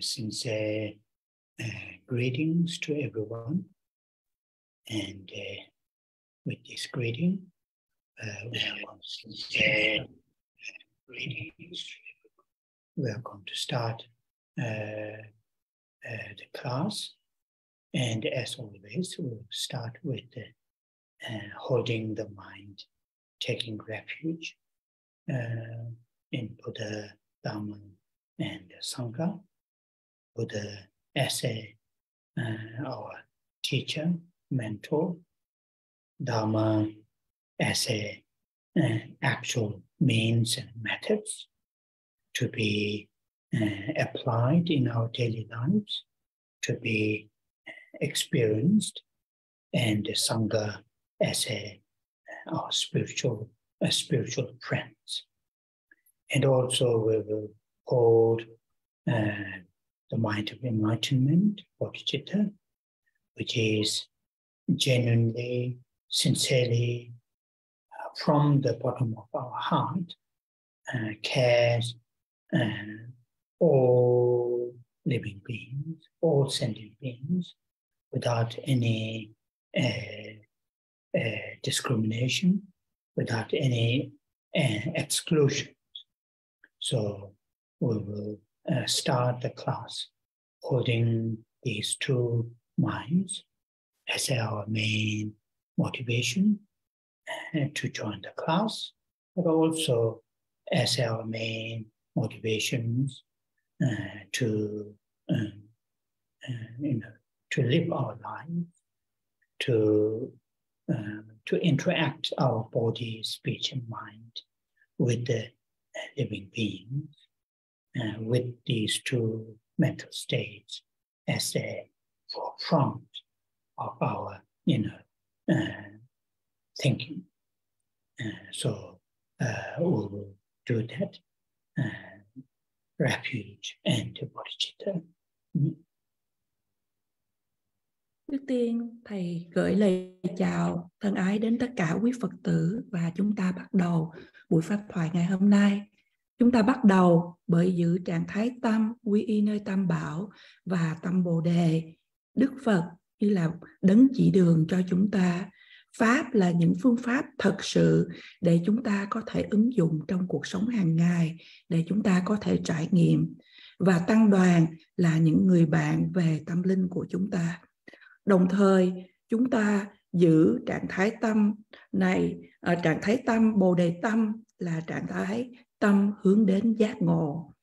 sincere greetings to everyone. And with this greeting, we are going to start the class. And as always, we'll start with holding the mind, taking refuge in Buddha, Dhamma, and Sangha. Buddha as our teacher, mentor, Dhamma as actual means and methods to be applied in our daily lives, to be experienced, and Sangha as our spiritual friends. And also we will hold the mind of enlightenment, bodhicitta, which is genuinely, sincerely, from the bottom of our heart, cares all living beings, all sentient beings, without any discrimination, without any exclusion. So we will start the class holding these two minds as our main motivation to join the class, but also as our main motivations to live our life, to interact our body, speech, and mind with the living beings, with these two mental states as the forefront of our inner thinking. So we will do that. Refuge and bodhicitta. Trước tiên, Thầy gửi lời chào thân ái đến tất cả quý Phật tử và chúng ta bắt đầu buổi pháp thoại ngày hôm nay. Chúng ta bắt đầu bởi giữ trạng thái tâm quy y nơi Tam Bảo và tâm Bồ Đề. Đức Phật như là đấng chỉ đường cho chúng ta. Pháp là những phương pháp thật sự để chúng ta có thể ứng dụng trong cuộc sống hàng ngày, để chúng ta có thể trải nghiệm. Và tăng đoàn là những người bạn về tâm linh của chúng ta. Đồng thời, chúng ta giữ trạng thái tâm này, trạng thái tâm Bồ Đề tâm là trạng thái tâm hướng đến giác ngộ.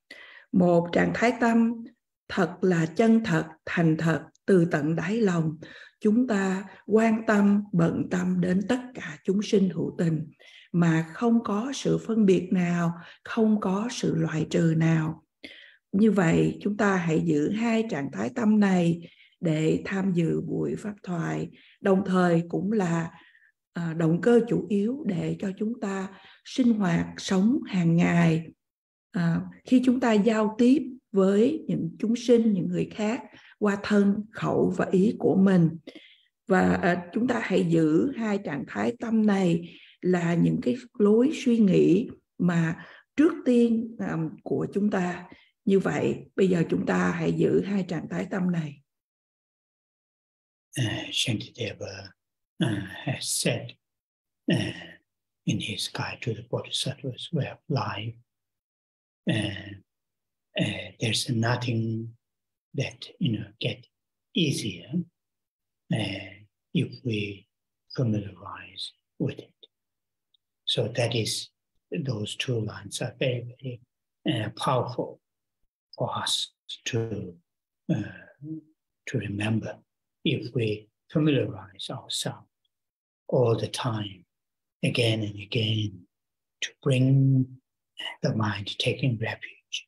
Một trạng thái tâm thật là chân thật, thành thật, từ tận đáy lòng. Chúng ta quan tâm, bận tâm đến tất cả chúng sinh hữu tình mà không có sự phân biệt nào, không có sự loại trừ nào. Như vậy, chúng ta hãy giữ hai trạng thái tâm này để tham dự buổi pháp thoại, đồng thời cũng là động cơ chủ yếu để cho chúng ta sinh hoạt, sống hàng ngày. Khi chúng ta giao tiếp với những chúng sinh, những người khác qua thân, khẩu và ý của mình. Và chúng ta hãy giữ hai trạng thái tâm này là những cái lối suy nghĩ mà trước tiên của chúng ta. Như vậy, bây giờ chúng ta hãy giữ hai trạng thái tâm này. Shantideva has said in his guide to the Bodhisattvas way of life, there's nothing that get easier if we familiarize with it. So that is, those two lines are very, very powerful for us to remember. If we familiarize ourselves all the time, again and again, to bring the mind taking refuge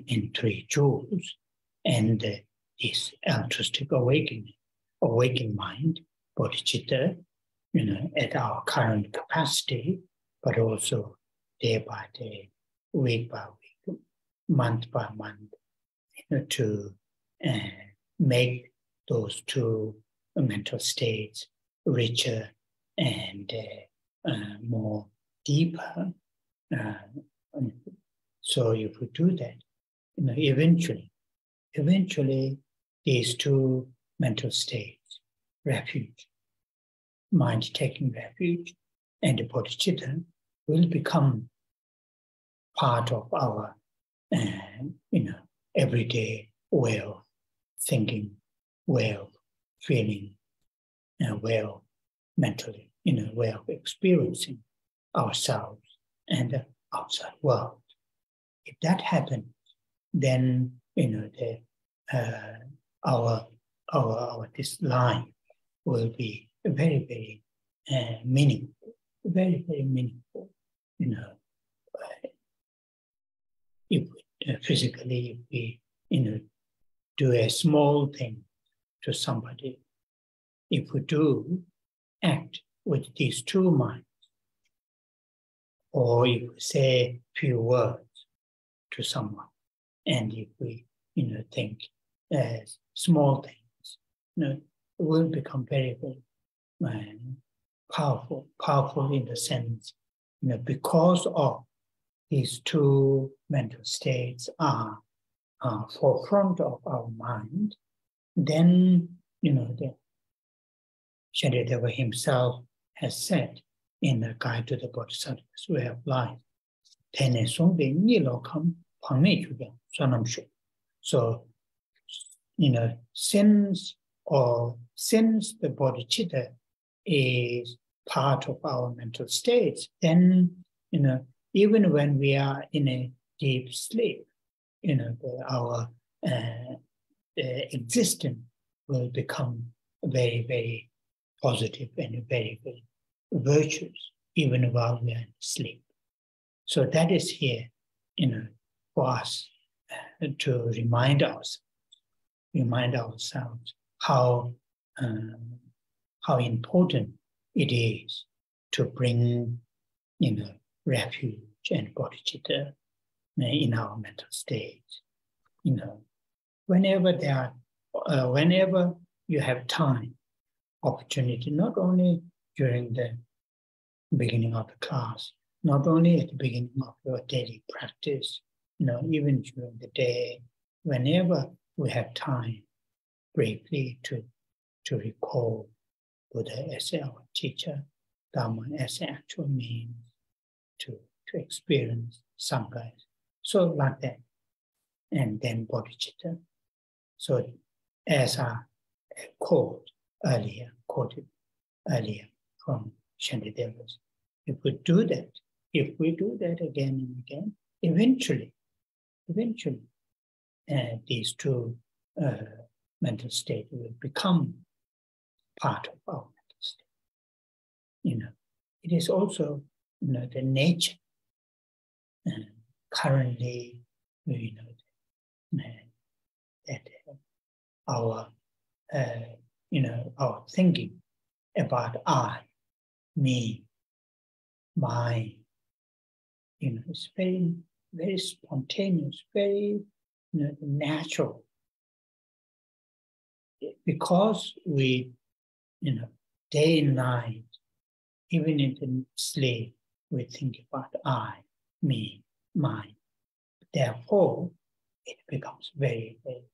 in three jewels and this altruistic awakened mind, bodhicitta, at our current capacity, but also day by day, week by week, month by month, to make those two mental states richer and more deeper. So if we do that, eventually these two mental states, refuge, mind taking refuge, and the bodhicitta will become part of our, everyday way of thinking, way of feeling, way of mentally, way of experiencing ourselves and the outside world. If that happens, then our this life will be very, very meaningful, very, very meaningful. If physically, if we do a small thing to somebody, if we do act with these two minds, or if we say few words to someone, and if we think small things, it will become very, very powerful in the sense, because of these two mental states are forefront of our mind. Then the Shantideva himself has said in the Guide to the Bodhisattva's Way of Life, so since the bodhicitta is part of our mental states, then even when we are in a deep sleep, our existence will become very, very positive and very, very virtuous, even while we are in sleep. So that is here, for us to remind ourselves how important it is to bring, refuge and bodhicitta in our mental state. Whenever you have time, opportunity, not only during the beginning of the class, not only at the beginning of your daily practice, even during the day, whenever we have time, briefly to recall Buddha as our teacher, Dharma as the actual means to experience Sangha. So like that. And then bodhicitta. So as I quoted earlier from Shantidevas, if we do that again and again, eventually, these two mental states will become part of our mental state. It is also, the nature. Currently, we know that our thinking about I, me, mine, it's very, very spontaneous, very natural. Because we, day and night, even in the sleep, we think about I, me, mine. Therefore, it becomes very, very,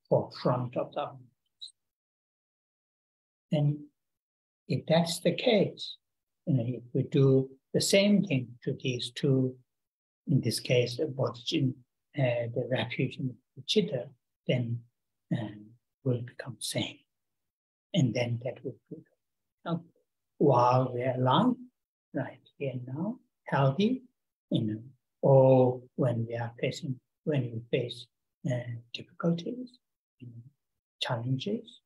forefront of our minds. And if that's the case, if we do the same thing to these two, in this case, the refuge and the chitta, then will become same. And then that will become, while we are alive, right here now, healthy, or when we face difficulties, challenges,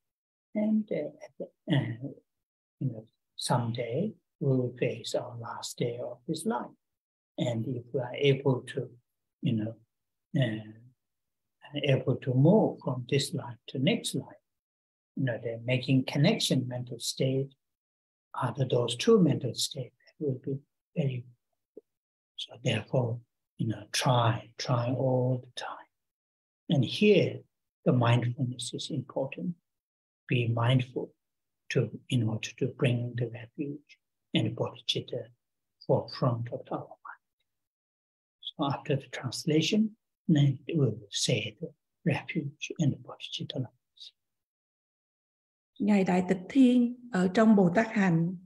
and someday we will face our last day of this life. And if we are able to, able to move from this life to next life, the making connection mental state are those two mental states that will be very. So therefore, try all the time. And here, the mindfulness is important. Be mindful in order to bring the refuge and bodhicitta forefront of our mind. So after the translation, nên we will say the refuge in the Bodhisattvas. Ngài Đại Tịch Thiên ở trong Bồ Tát Hành,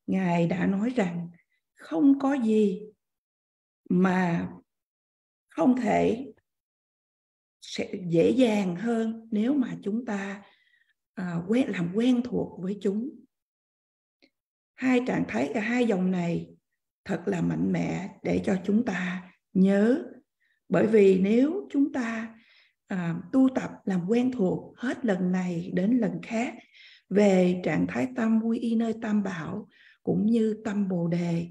Ngài đã nói rằng không có gì mà không thể sẽ dễ dàng hơn nếu mà chúng ta làm quen thuộc với chúng. Hai trạng thái, cả hai dòng này thật là mạnh mẽ để cho chúng ta nhớ. Bởi vì nếu chúng ta tu tập làm quen thuộc hết lần này đến lần khác về trạng thái tâm quy y nơi Tam Bảo cũng như tâm Bồ Đề,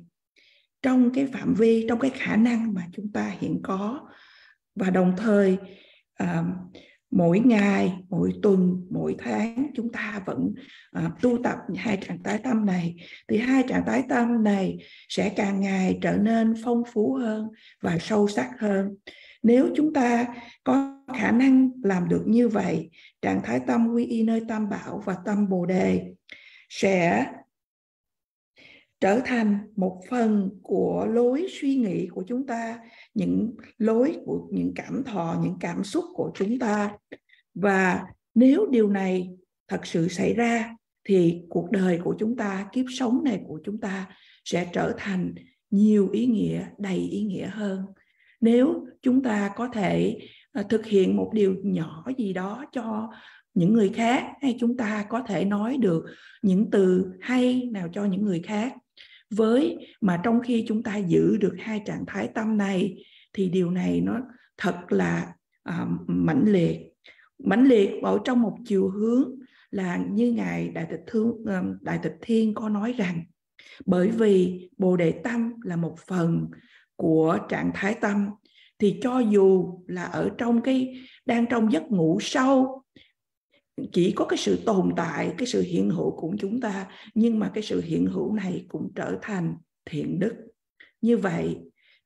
trong cái phạm vi, trong cái khả năng mà chúng ta hiện có, và đồng thời mỗi ngày, mỗi tuần, mỗi tháng chúng ta vẫn tu tập hai trạng thái tâm này, thì hai trạng thái tâm này sẽ càng ngày trở nên phong phú hơn và sâu sắc hơn. Nếu chúng ta có khả năng làm được như vậy, trạng thái tâm quy y nơi Tam Bảo và tâm Bồ Đề sẽ trở thành một phần của lối suy nghĩ của chúng ta, những lối của những cảm thọ, những cảm xúc của chúng ta. Và nếu điều này thật sự xảy ra thì cuộc đời của chúng ta, kiếp sống này của chúng ta sẽ trở thành nhiều ý nghĩa, đầy ý nghĩa hơn. Nếu chúng ta có thể thực hiện một điều nhỏ gì đó cho những người khác, hay chúng ta có thể nói được những từ hay nào cho những người khác, mà trong khi chúng ta giữ được hai trạng thái tâm này, thì điều này nó thật là mãnh liệt ở trong một chiều hướng là như Ngài Đại Tịch Thiên có nói rằng, bởi vì Bồ Đề tâm là một phần của trạng thái tâm, thì cho dù là ở đang trong giấc ngủ sâu, chỉ có cái sự tồn tại, cái sự hiện hữu của chúng ta, nhưng mà cái sự hiện hữu này cũng trở thành thiện đức. Như vậy,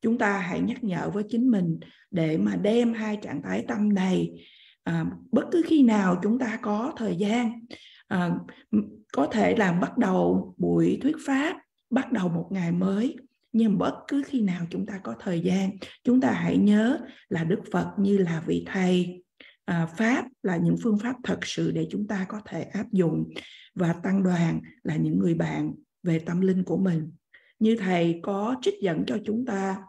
chúng ta hãy nhắc nhở với chính mình để mà đem hai trạng thái tâm này, bất cứ khi nào chúng ta có thời gian, có thể là bắt đầu buổi thuyết pháp, bắt đầu một ngày mới, nhưng bất cứ khi nào chúng ta có thời gian, chúng ta hãy nhớ là Đức Phật như là vị thầy, Pháp là những phương pháp thật sự để chúng ta có thể áp dụng, và tăng đoàn là những người bạn về tâm linh của mình. Như thầy có trích dẫn cho chúng ta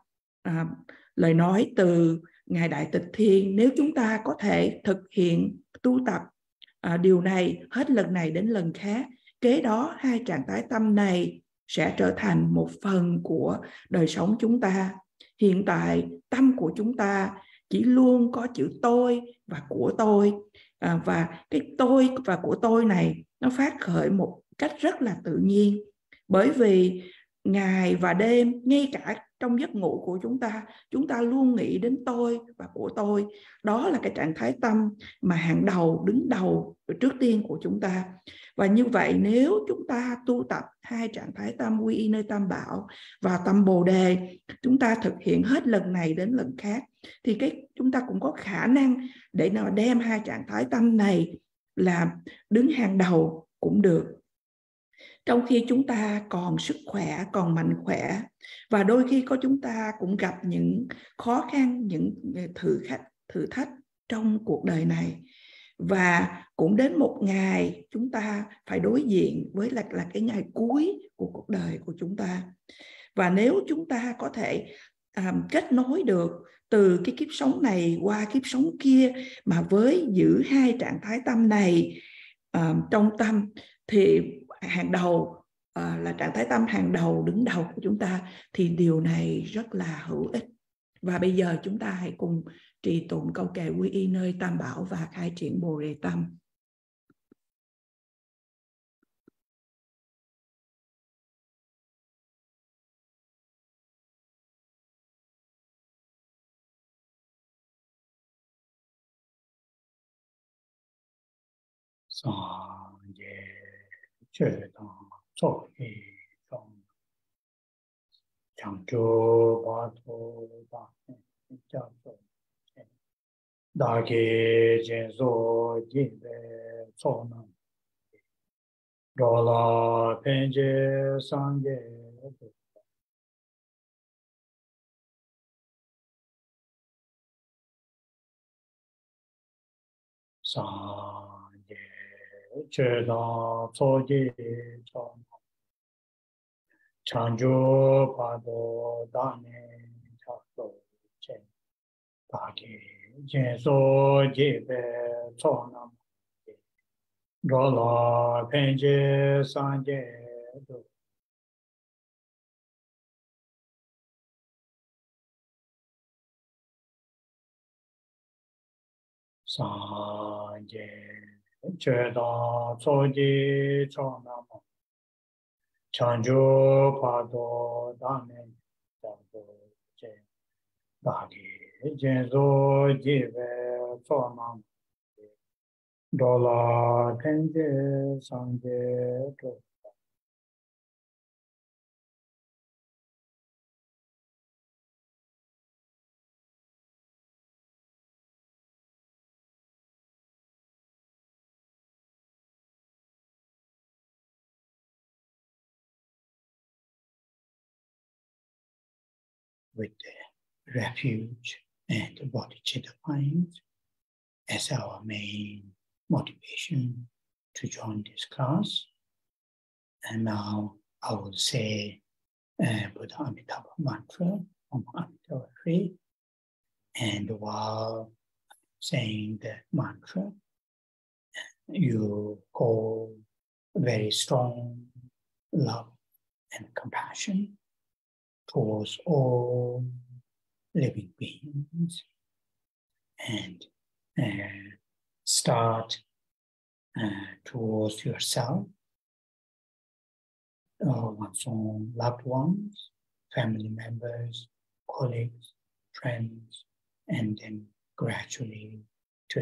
lời nói từ Ngài Đại Tịch Thiên, nếu chúng ta có thể thực hiện tu tập điều này hết lần này đến lần khác, kế đó hai trạng thái tâm này sẽ trở thành một phần của đời sống chúng ta. Hiện tại tâm của chúng ta chỉ luôn có chữ tôi và của tôi, và cái tôi và của tôi này nó phát khởi một cách rất là tự nhiên, bởi vì ngày và đêm, ngay cả trong giấc ngủ của chúng ta luôn nghĩ đến tôi và của tôi. Đó là cái trạng thái tâm mà hàng đầu, đứng đầu trước tiên của chúng ta. Và như vậy, nếu chúng ta tu tập hai trạng thái tâm quy y nơi Tam Bảo và tâm Bồ Đề, chúng ta thực hiện hết lần này đến lần khác, thì chúng ta cũng có khả năng để nào đem hai trạng thái tâm này làm đứng hàng đầu cũng được. Trong khi chúng ta còn sức khỏe, còn mạnh khỏe, và đôi khi chúng ta cũng gặp những khó khăn, những thử thách trong cuộc đời này, và cũng đến một ngày chúng ta phải đối diện với là cái ngày cuối của cuộc đời của chúng ta. Và nếu chúng ta có thể kết nối được từ cái kiếp sống này qua kiếp sống kia, mà với giữ hai trạng thái tâm này trong tâm, thì hàng đầu là trạng thái tâm hàng đầu, đứng đầu của chúng ta, thì điều này rất là hữu ích. Và bây giờ chúng ta hãy cùng trì tụng câu kệ quy y nơi Tam Bảo và khai triển Bồ Đề tâm. Sang ye chö tang so he trong chẳng cho ba to ba cha so da ge je zo ji be so na do la pen je sang ye Sanje Cheda Soji Chon Chanjo Pado Dane Chato Chen Paki Jenso Jibe Chonam Dola Penje Sanje Do Sanje Cheda Soji Chonam Chanjo Pado Dane Chato Chen Paki Jenso Jibe Chonam Dola Penje Sanje Do with the refuge and the bodhicitta minds as our main motivation to join this class. And now I will say Buddha Amitabha mantra from Amitabha Tree. And while saying the mantra, you hold very strong love and compassion towards all living beings, and start towards yourself, one's own loved ones, family members, colleagues, friends, and then gradually to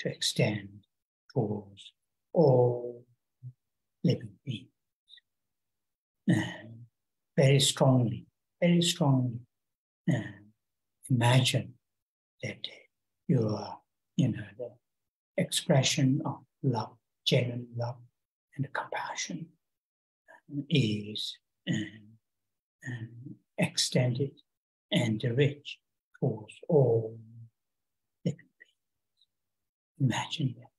extend towards all living beings. Very strongly imagine that you are, the expression of love, genuine love and compassion is extended and rich towards all living beings. Imagine that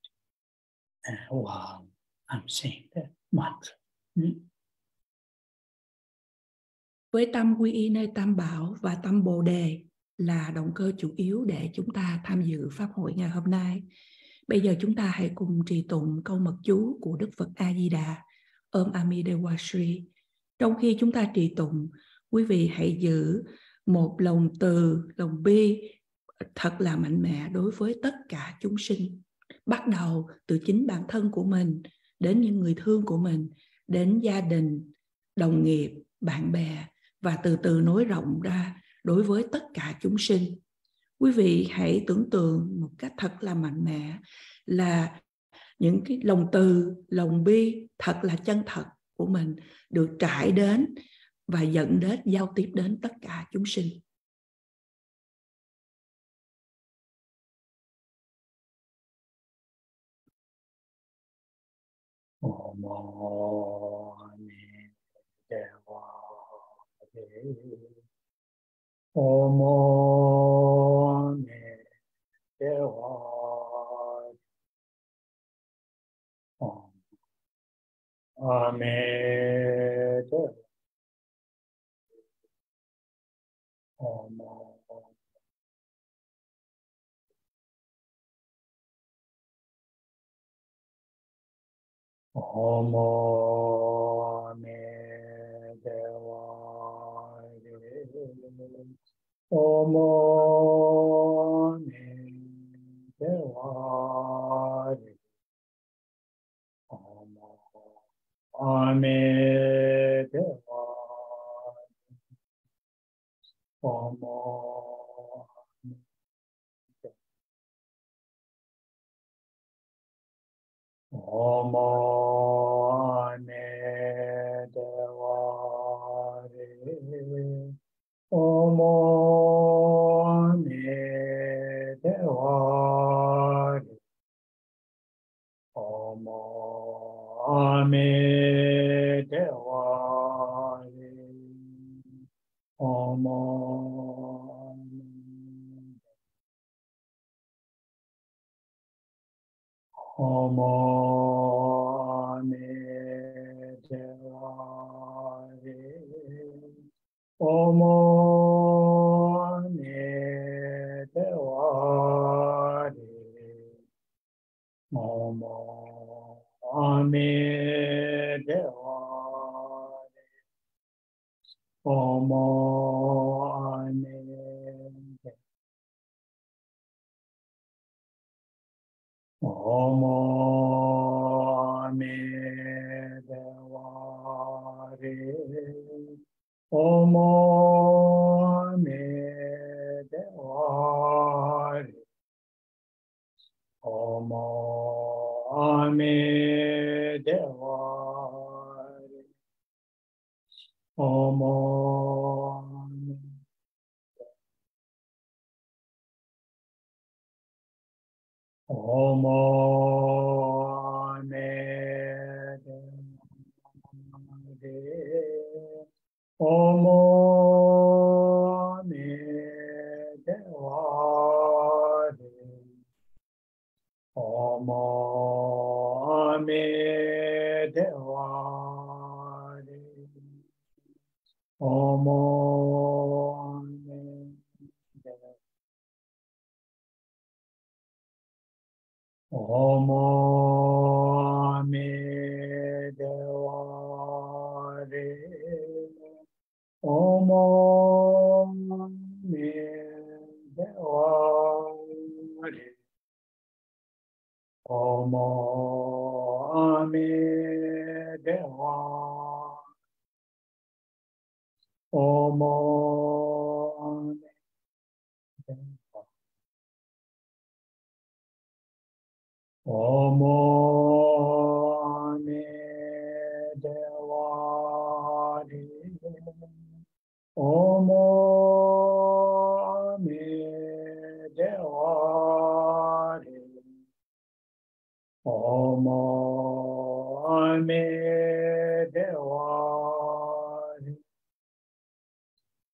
while I'm saying the mantra. Với tâm quy y nơi Tam Bảo và tâm Bồ Đề là động cơ chủ yếu để chúng ta tham dự Pháp hội ngày hôm nay. Bây giờ chúng ta hãy cùng trì tụng câu mật chú của Đức Phật A-di-đà, Om Ami Dewa Shri. Trong khi chúng ta trì tụng, quý vị hãy giữ một lòng từ, lòng bi thật là mạnh mẽ đối với tất cả chúng sinh. Bắt đầu từ chính bản thân của mình, đến những người thương của mình, đến gia đình, đồng nghiệp, bạn bè, và từ từ nối rộng ra đối với tất cả chúng sinh. Quý vị hãy tưởng tượng một cách thật là mạnh mẽ là những cái lòng từ, lòng bi thật là chân thật của mình được trải đến và dẫn đến giao tiếp đến tất cả chúng sinh. Omo me deware. Omo me deware. Omo me deware. Omo me Omo me deware. Omo me deware. Omo me deware. Omo Omo me deware. Omo me deware. Omo me deware. Omo me deware. Omo me deware. Omo me deware. Omo me deware. Omo me deware. Omo me deware. Omo me deware. Omo me deware.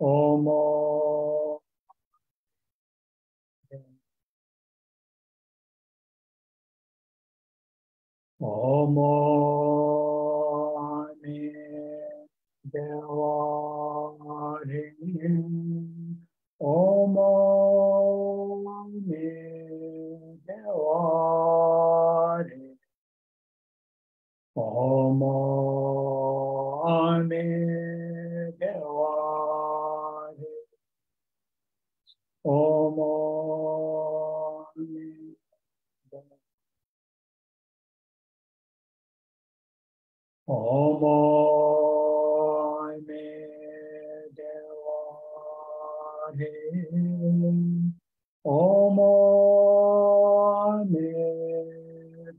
Omo Omo me deware. Omo me deware. Omo me deware. Omo me Omo me deware. Omo me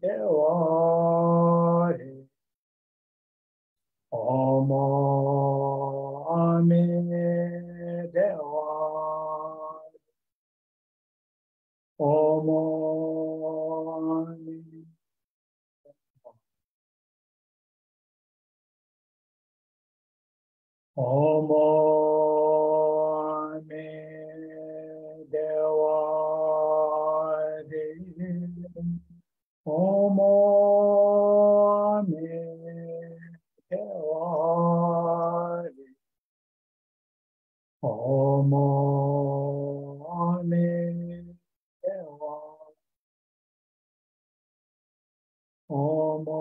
deware. Omo me deware. Omo me Omo me deware. Omo me deware. Omo me deware. Omo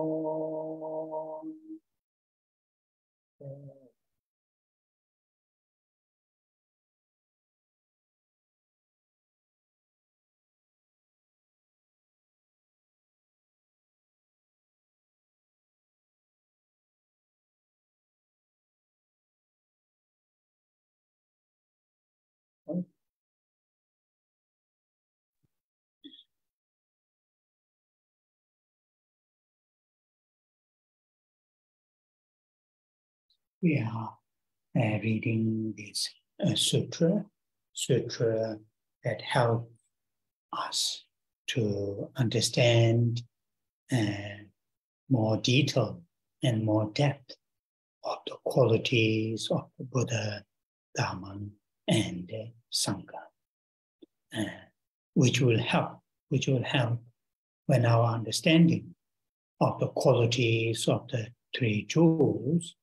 we are reading this sutra that helps us to understand more detail and more depth of the qualities of the Buddha, Dharma, and Sangha, which will help when our understanding of the qualities of the three jewels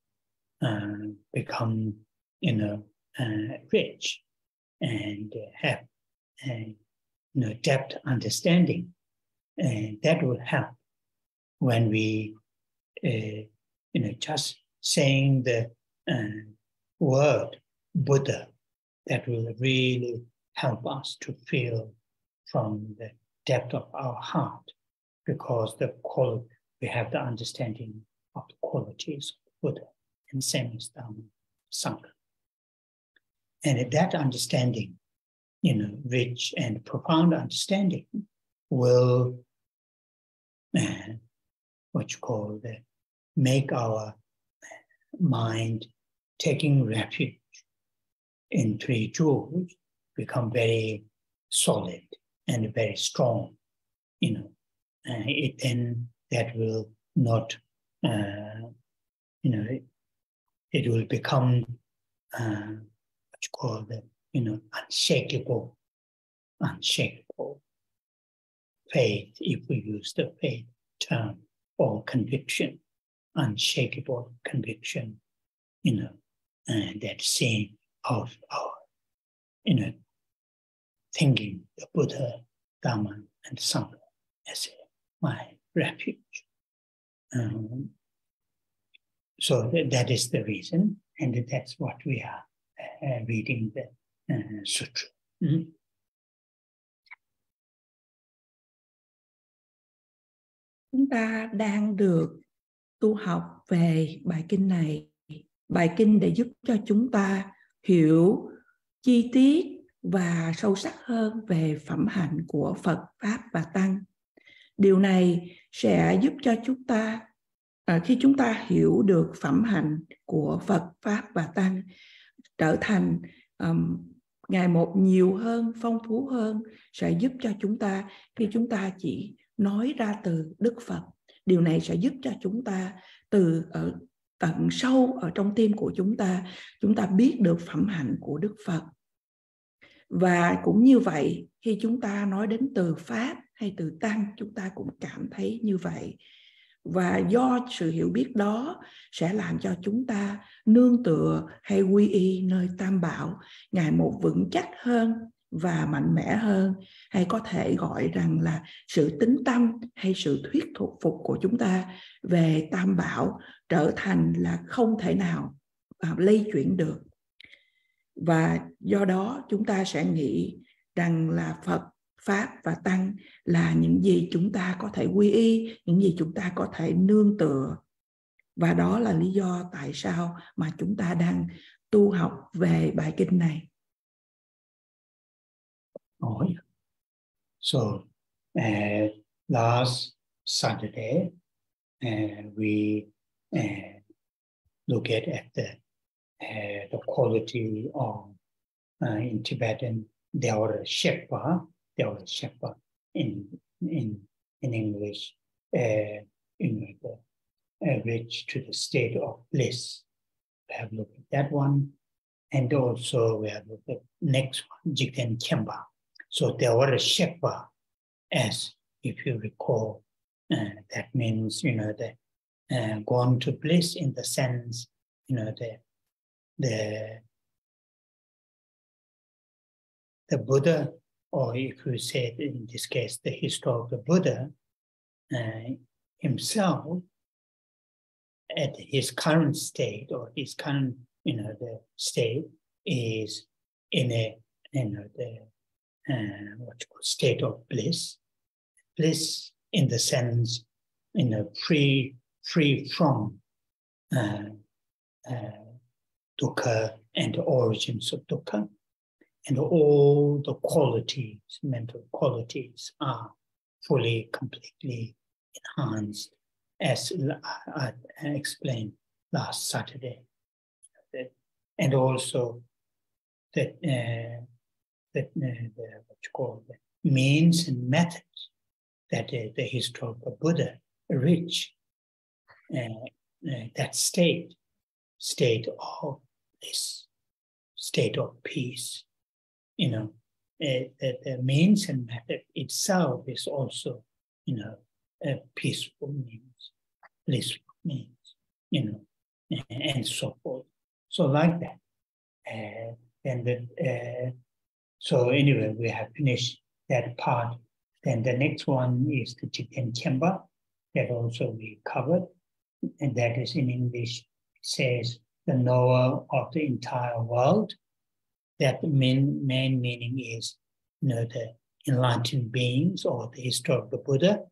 become, rich and have depth understanding, and that will help when we, just saying the word Buddha, that will really help us to feel from the depth of our heart, because we have the understanding of the qualities of Buddha, and same as Dhamma, Sangha. And that understanding, rich and profound understanding, will make our mind taking refuge in three jewels become very solid and very strong, then that will not, it will become unshakable faith, if we use the faith term, or conviction, unshakable conviction, that saying of our, thinking the Buddha, Dhamma, and Sangha as my refuge. So that is the reason, and that's what we are reading the Sutra. Mm-hmm. Chúng ta đang được tu học về bài kinh này. Bài kinh để giúp cho chúng ta hiểu chi tiết và sâu sắc hơn về phẩm hạnh của Phật, Pháp và Tăng. Điều này sẽ giúp cho chúng ta, khi chúng ta hiểu được phẩm hạnh của Phật, Pháp và Tăng, trở thành ngày một nhiều hơn, phong phú hơn, sẽ giúp cho chúng ta, khi chúng ta chỉ nói ra từ Đức Phật, điều này sẽ giúp cho chúng ta từ tận sâu ở trong tim của chúng ta biết được phẩm hạnh của Đức Phật. Và cũng như vậy, khi chúng ta nói đến từ Pháp hay từ Tăng, chúng ta cũng cảm thấy như vậy. Và do sự hiểu biết đó sẽ làm cho chúng ta nương tựa hay quy y nơi Tam Bảo ngày một vững chắc hơn và mạnh mẽ hơn, hay có thể gọi rằng là sự tín tâm hay sự thuyết phục của chúng ta về Tam Bảo trở thành là không thể nào lay chuyển được. Và do đó chúng ta sẽ nghĩ rằng là Phật, Pháp và Tăng là những gì chúng ta có thể quy y, những gì chúng ta có thể nương tựa. Và đó là lý do tại sao mà chúng ta đang tu học về bài kinh này. So, last Saturday, we look at the quality of in Tibetan dewar shekpa in English, reach to the state of bliss. We have looked at that one, and also we have looked at next one, jikten khyenpa. So dewar shekpa, as if you recall, that means gone to bliss in the sense, the Buddha, or if you say in this case the historical Buddha himself, at his current state, or his current the state is in a state of bliss in the sense free from dukkha and the origins of dukkha, and all the qualities, mental qualities, are fully, completely enhanced, as I explained last Saturday. And also that the means and methods that the historical Buddha reached that state of this state of peace. The means and method itself is also peaceful means, blissful means, and so forth. So like that. So anyway, we have finished that part. Then the next one is the jikten khyenpa, that also we covered, and that is in English, says the knower of the entire world. That main meaning is, the enlightened beings, or the history of the Buddha,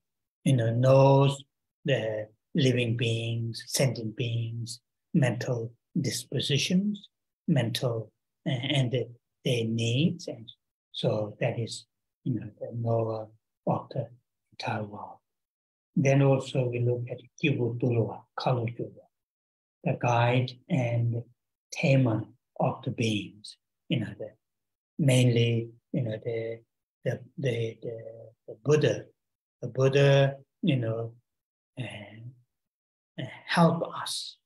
knows the living beings, sentient beings, mental dispositions, mental and their needs, and so that is, the knower of the entire world. Then also we look at Kivutulwa, Kalutulwa, the guide and tamer of the beings. Mainly, the Buddha. The Buddha, help us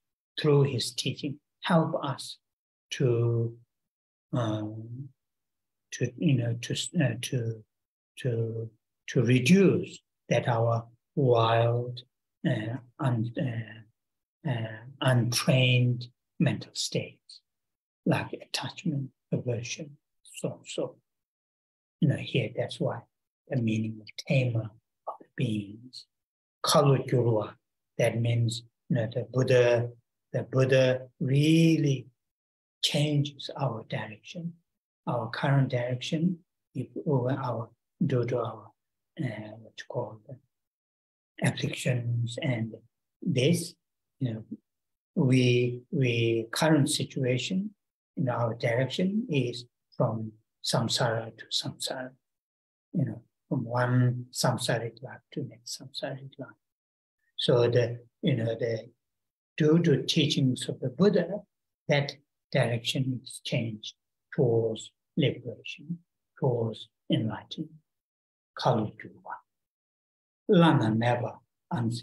through his teaching, help us to reduce that our wild, untrained mental states, like attachment, aversion, so. Here that's why the meaning of tamer of the beings. Kalujurwa, that means, the Buddha really changes our direction, our current direction, due to our what you call afflictions, and this, we current situation in our direction is from samsara to samsara, from one samsaric life to next samsaric life. So due to teachings of the Buddha, that direction is changed towards liberation, towards enlightenment. Kalujurwa. Lana never,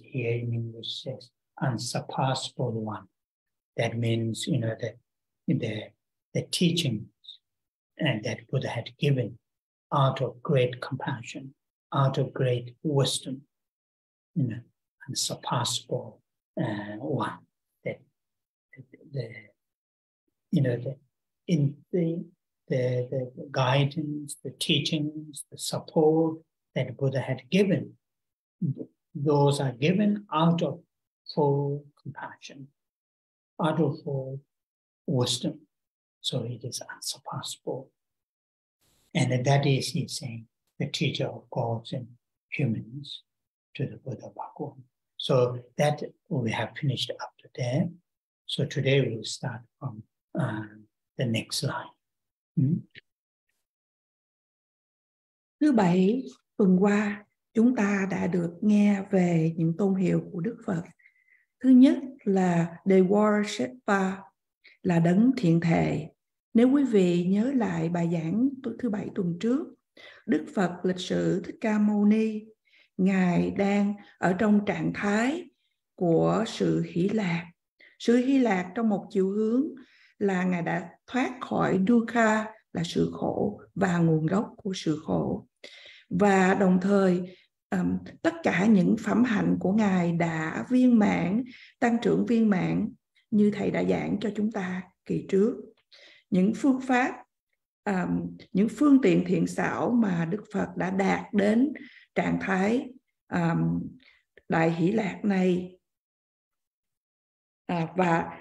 here in English says, unsurpassable one. That means, the teachings and that Buddha had given out of great compassion, out of great wisdom, unsurpassable one. That the guidance, the teachings, the support that Buddha had given, those are given out of full compassion, out of full wisdom. So it is unsurpassable. And that is, he's saying, the teacher of gods and humans to the Buddha Bhagwan. So that we have finished up to there. So today we will start from the next line. Thứ Bảy tuần qua, chúng ta đã được nghe về những tôn hiệu của Đức Phật. Thứ nhất là dewar shekpa, là đấng thiện thệ. Nếu quý vị nhớ lại bài giảng thứ Bảy tuần trước, Đức Phật lịch sử Thích Ca Mâu Ni, Ngài đang ở trong trạng thái của sự hỷ lạc. Sự hỷ lạc trong một chiều hướng là Ngài đã thoát khỏi dukkha, là sự khổ và nguồn gốc của sự khổ. Và đồng thời tất cả những phẩm hạnh của Ngài đã viên mãn, tăng trưởng viên mãn như Thầy đã giảng cho chúng ta kỳ trước. Những phương pháp, những phương tiện thiện xảo mà Đức Phật đã đạt đến trạng thái đại hỷ lạc này, và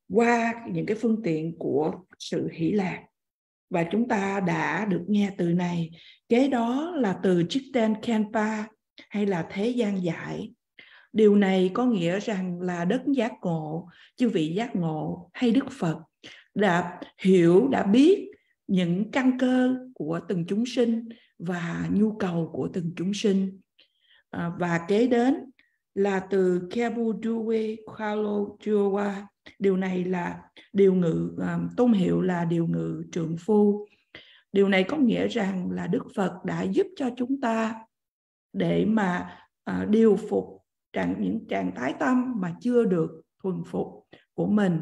qua những cái phương tiện của sự hỷ lạc. Và chúng ta đã được nghe từ này. Kế đó là từ jikten khyenpa, hay là thế gian giải. Điều này có nghĩa rằng là đất giác ngộ, chư vị giác ngộ hay Đức Phật đã hiểu, đã biết những căn cơ của từng chúng sinh và nhu cầu của từng chúng sinh. Và kế đến là từ Kebuduwe Khalo Jua. Điều này là điều ngự, tôn hiệu là điều ngự trượng phu. Điều này có nghĩa rằng là Đức Phật đã giúp cho chúng ta để mà điều phục những trạng thái tâm mà chưa được thuần phục của mình.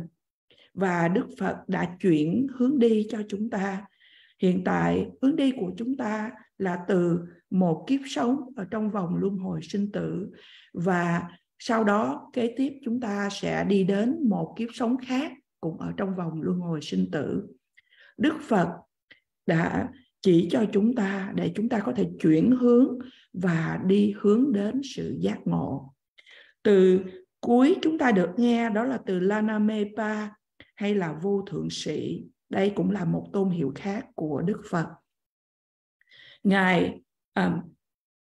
Và Đức Phật đã chuyển hướng đi cho chúng ta. Hiện tại hướng đi của chúng ta là từ một kiếp sống ở trong vòng luân hồi sinh tử, và sau đó kế tiếp chúng ta sẽ đi đến một kiếp sống khác cũng ở trong vòng luân hồi sinh tử. Đức Phật đã chỉ cho chúng ta để chúng ta có thể chuyển hướng và đi hướng đến sự giác ngộ. Từ cuối chúng ta được nghe đó là từ Lanamepa hay là vô thượng sĩ. Đây cũng là một tôn hiệu khác của Đức Phật.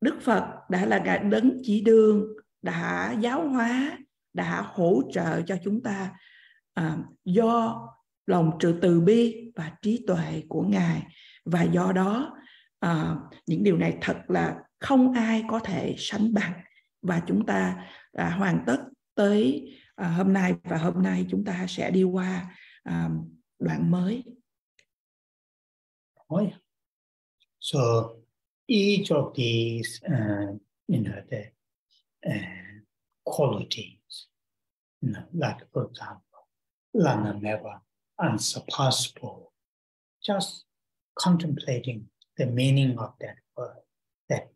Đức Phật đã là ngài đấng chỉ đường, đã giáo hóa, đã hỗ trợ cho chúng ta do lòng từ bi và trí tuệ của ngài. Và do đó những điều này thật là không ai có thể sánh bằng. Và chúng ta đã hoàn tất tới hôm nay, và hôm nay chúng ta sẽ đi qua đoạn mới. So each of these, the qualities, like for example, Lanameva, unsurpassable, just contemplating the meaning of that word, that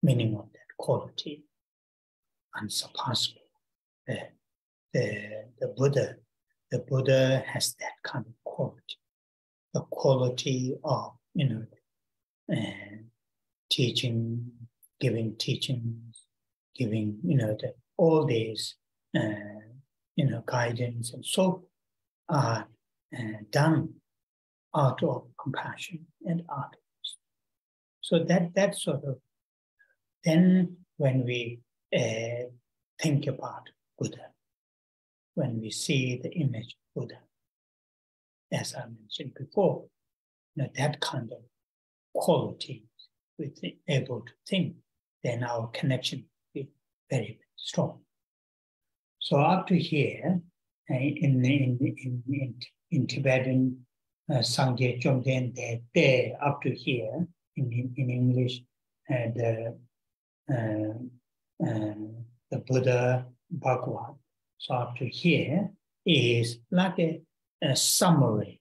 meaning of that quality, unsurpassable. The Buddha has that kind of quality, the quality of, teaching, giving teachings, giving, all these, guidance and so are done out of compassion and out of wisdom. So that sort of, then when we think about Buddha, when we see the image of Buddha, as I mentioned before, that kind of quality, we're able to think, then our connection will be very, very strong. So up to here, in Tibetan, Sangye Chomden there, up to here, in English, the Buddha Bhagavad. So up to here is like a summary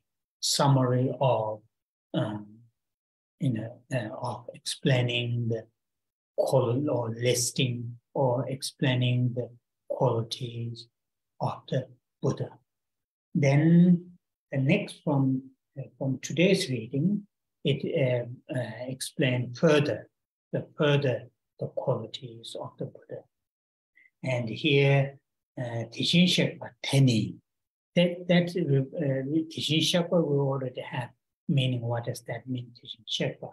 of of explaining the quality, or listing or explaining the qualities of the Buddha. Then the next from today's reading, it explains further the qualities of the Buddha. And here, Tishin Shekpa Teni. That Tishin Shekpa we already have meaning. What does that mean, Tishin Shekpa?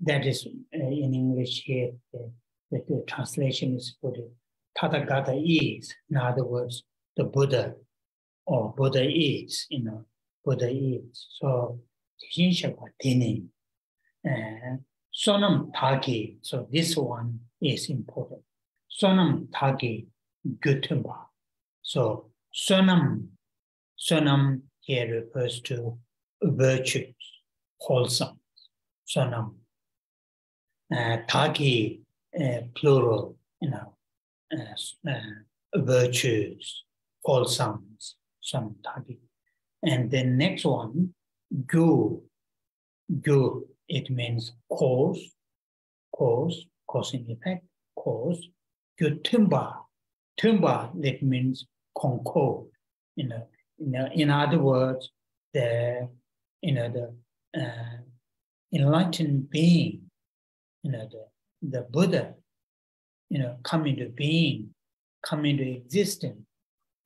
That is in English here. The translation is for the Tathagata is. In other words, the Buddha, or Buddha is. Buddha is. So Tishin Shekpa Teni. Sonam Taki. So this one is important. Sonam Taki Gutumba. So Sonam here refers to virtues, wholesome. Sonam. Taki, plural, virtues, wholesome. Sonam Taki. And the next one, Gu. Gu, it means cause and effect, cause. Gutumba. Tumba, that means concord. In other words, the enlightened being, the Buddha, come into being, come into existence,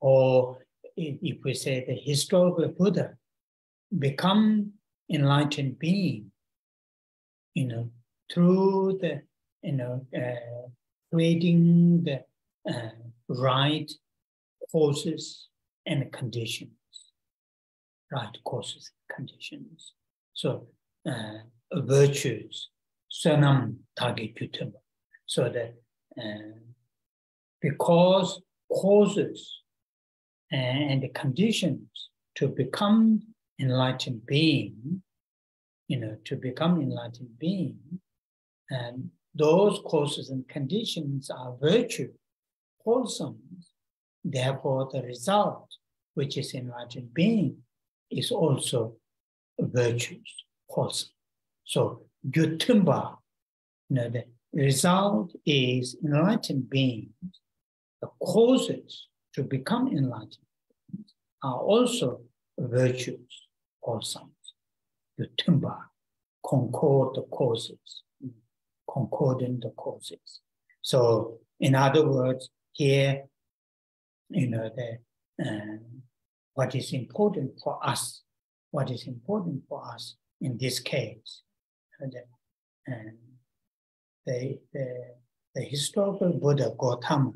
or if we say the historical Buddha, become enlightened being, through the, creating the right causes and conditions. Right causes and conditions. So virtues, sanam tagekyutama. So that because causes and the conditions to become enlightened being, and those causes and conditions are virtue, wholesome. Therefore, the result, which is enlightened being, is also virtues, wholesome. So Yutimba, the result is enlightened beings. The causes to become enlightened are also virtues or signs. Yutimba, concord the causes, concording the causes. So, in other words, here, what is important for us in this case, the historical Buddha Gautama,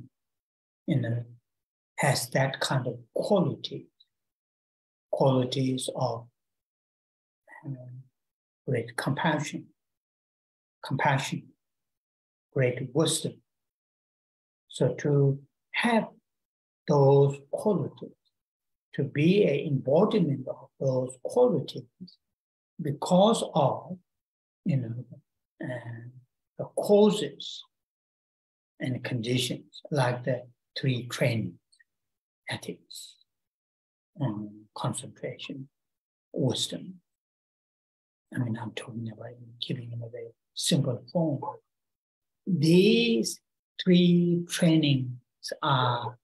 has that kind of qualities of great compassion, great wisdom. So to have those qualities, to be an embodiment of those qualities, because of the causes and conditions, like the 3 training, ethics, concentration, wisdom. I'm talking about keeping in a very simple form. These 3 trainings are,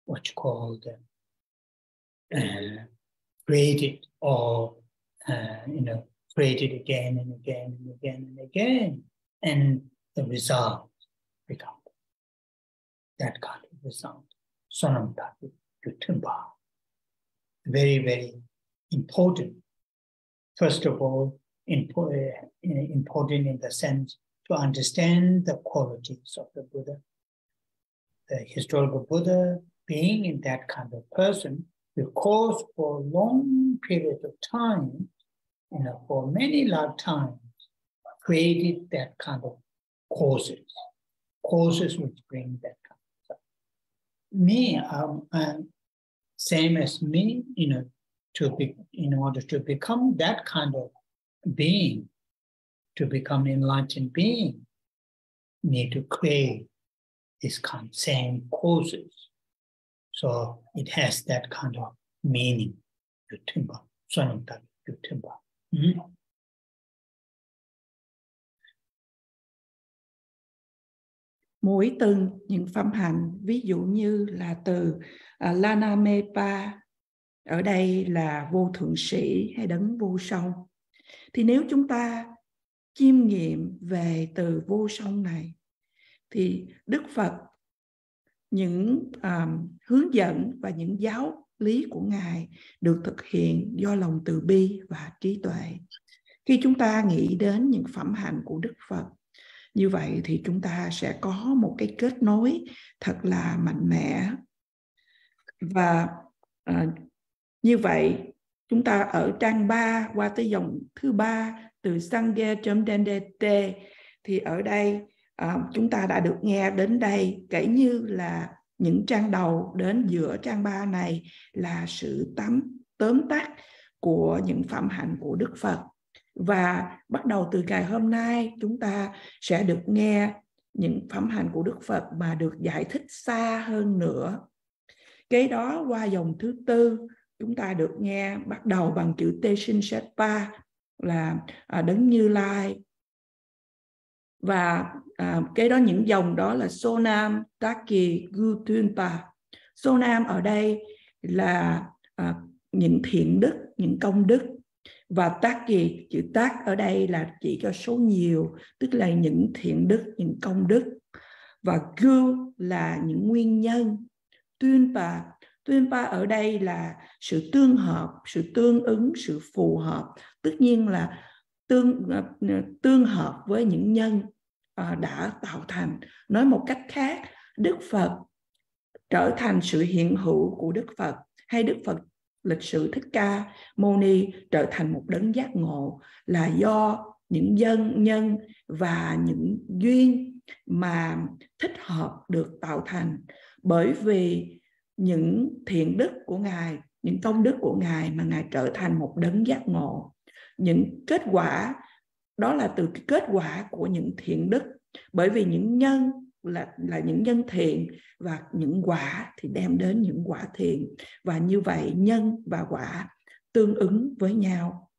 what you call created, or created again and again and again and again, and the result become that kind of result. Sonamtaki Yutimba. Very, very important. First of all, important in the sense to understand the qualities of the Buddha. The historical Buddha, being in that kind of person, because for a long period of time, for many lifetimes, created that kind of causes which bring that kind of stuff. Me, same as me, in order to become that kind of being, to become enlightened being, need to create this kind of same causes. So it has that kind of meaning. Yutimba, sonamtaki yutimba. Mỗi từng những phẩm hạnh, ví dụ như là từ Lanamepa, ở đây là vô thượng sĩ hay đấng vô song. Thì nếu chúng ta chiêm nghiệm về từ vô song này, thì Đức Phật, những hướng dẫn và những giáo lý của Ngài được thực hiện do lòng từ bi và trí tuệ. Khi chúng ta nghĩ đến những phẩm hạnh của Đức Phật, như vậy thì chúng ta sẽ có một cái kết nối thật là mạnh mẽ. Và như vậy, chúng ta ở trang 3 qua tới dòng thứ 3 từ Sangye.DT, thì ở đây chúng ta đã được nghe đến đây, kể như là những trang đầu đến giữa trang 3 này là sự tóm tắt của những phẩm hạnh của Đức Phật. Và bắt đầu từ ngày hôm nay, chúng ta sẽ được nghe những phẩm hạnh của Đức Phật mà được giải thích xa hơn nữa. Kế đó qua dòng thứ 4, chúng ta được nghe bắt đầu bằng chữ Tashi shekpa là đấng Như Lai. Và cái đó, những dòng đó là Sonam, Taki, Gutunpa. Sonam ở đây là những thiện đức, những công đức. Và Taki, chữ tác ở đây là chỉ cho số nhiều, tức là những thiện đức, những công đức. Và Gu là những nguyên nhân. Tuyunpa ở đây là sự tương hợp, sự tương ứng, sự phù hợp. Tất nhiên là tương hợp với những nhân đã tạo thành. Nói một cách khác, Đức Phật trở thành sự hiện hữu của Đức Phật, hay Đức Phật lịch sử Thích Ca Mâu Ni trở thành một đấng giác ngộ là do những nhân và những duyên mà thích hợp được tạo thành. Bởi vì những thiện đức của Ngài, những công đức của Ngài mà Ngài trở thành một đấng giác ngộ. Những kết quả đó là từ cái kết quả của những thiện đức. Bởi vì những nhân là những nhân thiện, và những quả thì đem đến những quả thiện. Và như vậy nhân và quả tương ứng với nhau.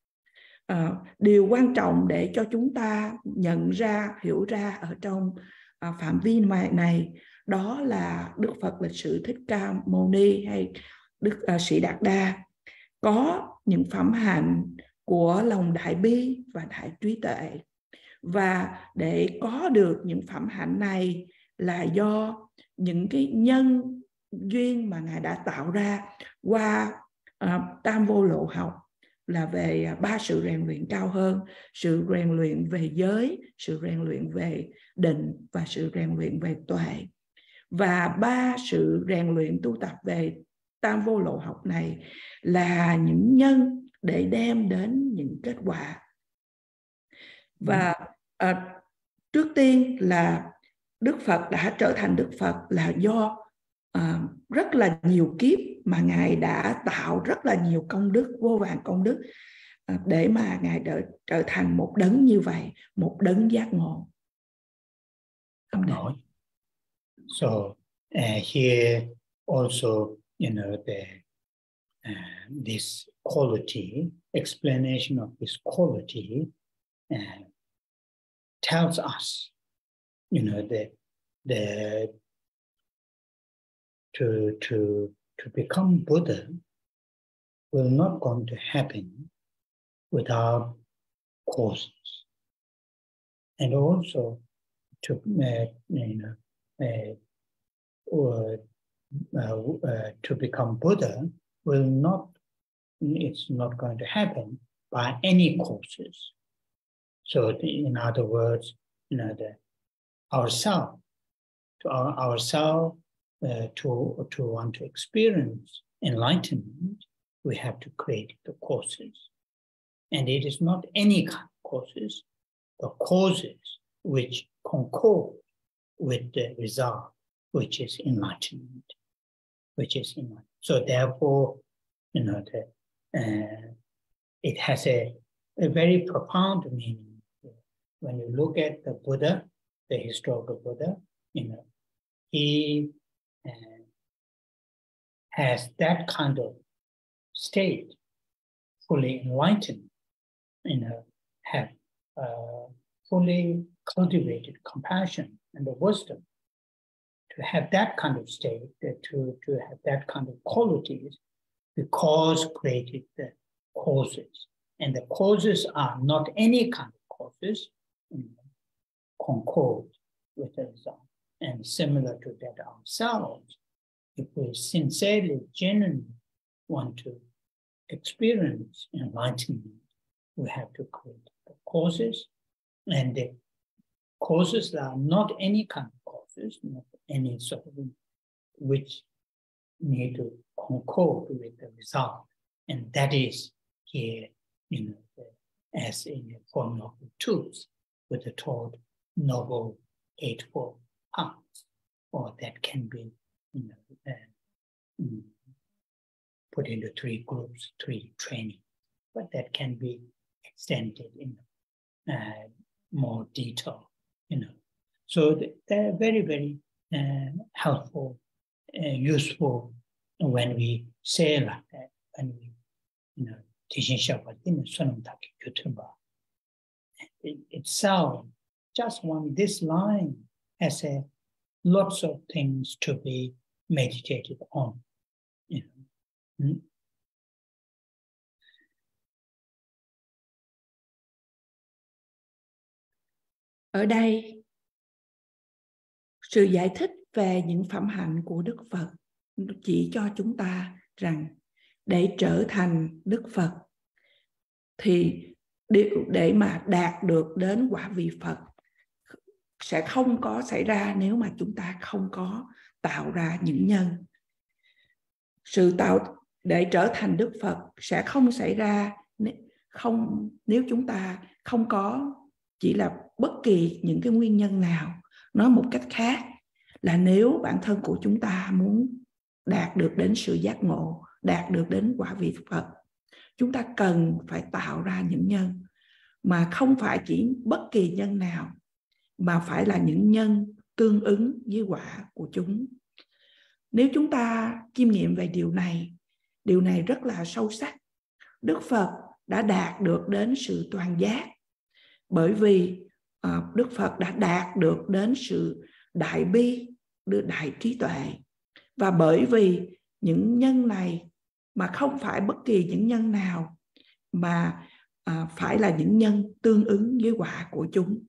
điều quan trọng để cho chúng ta nhận ra, hiểu ra ở trong phạm vi này, đó là Đức Phật lịch sử Thích Ca Mâu Ni hay Đức Sĩ Đạt Đa có những phẩm hạnh của lòng đại bi và đại trí tuệ. Và để có được những phẩm hạnh này là do những cái nhân duyên mà Ngài đã tạo ra qua tam vô lộ học, là về 3 sự rèn luyện cao hơn: sự rèn luyện về giới, sự rèn luyện về định và sự rèn luyện về tuệ. Và 3 sự rèn luyện tu tập về tam vô lộ học này là những nhân để đem đến những kết quả. Và trước tiên là Đức Phật đã trở thành Đức Phật là do rất là nhiều kiếp mà Ngài đã tạo rất là nhiều công đức, vô vàn công đức, để mà Ngài trở thành một đấng như vậy, một đấng giác ngộ. So here also, this quality, explanation of this quality tells us, to become Buddha will not going to happen without causes, and also to become Buddha it's not going to happen by any causes. So, in other words, ourselves to want to experience enlightenment, we have to create the causes, and it is not any kind of causes, the causes which concord with the result, which is enlightenment, So therefore, it has a very profound meaning. When you look at the Buddha, the historical Buddha, he has that kind of state, fully enlightened, have fully cultivated compassion and the wisdom. To have that kind of state, to have that kind of qualities, because created the causes. And the causes are not any kind of causes, concord with the result. And similar to that ourselves, if we sincerely, genuinely want to experience enlightenment, we have to create the causes. And the causes are not any kind of causes, not any sort of, which need to concord with the result. And that is here, as in the Four Noble Truths, with the taught Noble Eightfold Paths, or that can be put into 3 groups, 3 training, but that can be extended in more detail, So they're very, very helpful, useful when we say like that, when we, itself, just this line has lots of things to be meditated on. Ở đây, sự giải thích về những phẩm hạnh của Đức Phật chỉ cho chúng ta rằng để trở thành Đức Phật thì để mà đạt được đến quả vị Phật sẽ không có xảy ra nếu mà chúng ta không có tạo ra những nhân. Để trở thành Đức Phật sẽ không xảy ra nếu chúng ta không có chỉ là bất kỳ những cái nguyên nhân nào. Nói một cách khác là nếu bản thân của chúng ta muốn đạt được đến sự giác ngộ, đạt được đến quả vị Phật, chúng ta cần phải tạo ra những nhân, mà không phải chỉ bất kỳ nhân nào, mà phải là những nhân tương ứng với quả của chúng. Nếu chúng ta chiêm nghiệm về điều này rất là sâu sắc. Đức Phật đã đạt được đến sự toàn giác, bởi vì Đức Phật đã đạt được đến sự đại bi, đại trí tuệ. Và bởi vì những nhân này mà không phải bất kỳ những nhân nào, mà phải là những nhân tương ứng với quả của chúng.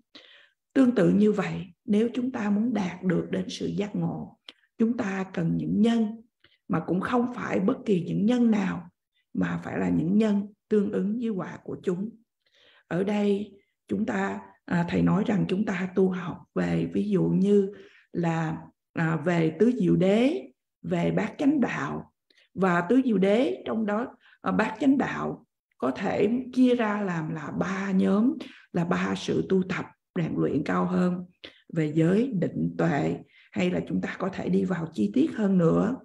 Tương tự như vậy, nếu chúng ta muốn đạt được đến sự giác ngộ, chúng ta cần những nhân mà cũng không phải bất kỳ những nhân nào, mà phải là những nhân tương ứng với quả của chúng. Ở đây chúng ta, thầy nói rằng chúng ta tu học về ví dụ như là về tứ diệu đế, về bát chánh đạo. Và tứ diệu đế trong đó, bát chánh đạo có thể chia ra làm là 3 nhóm, là 3 sự tu tập rèn luyện cao hơn về giới, định, tuệ, hay là chúng ta có thể đi vào chi tiết hơn nữa.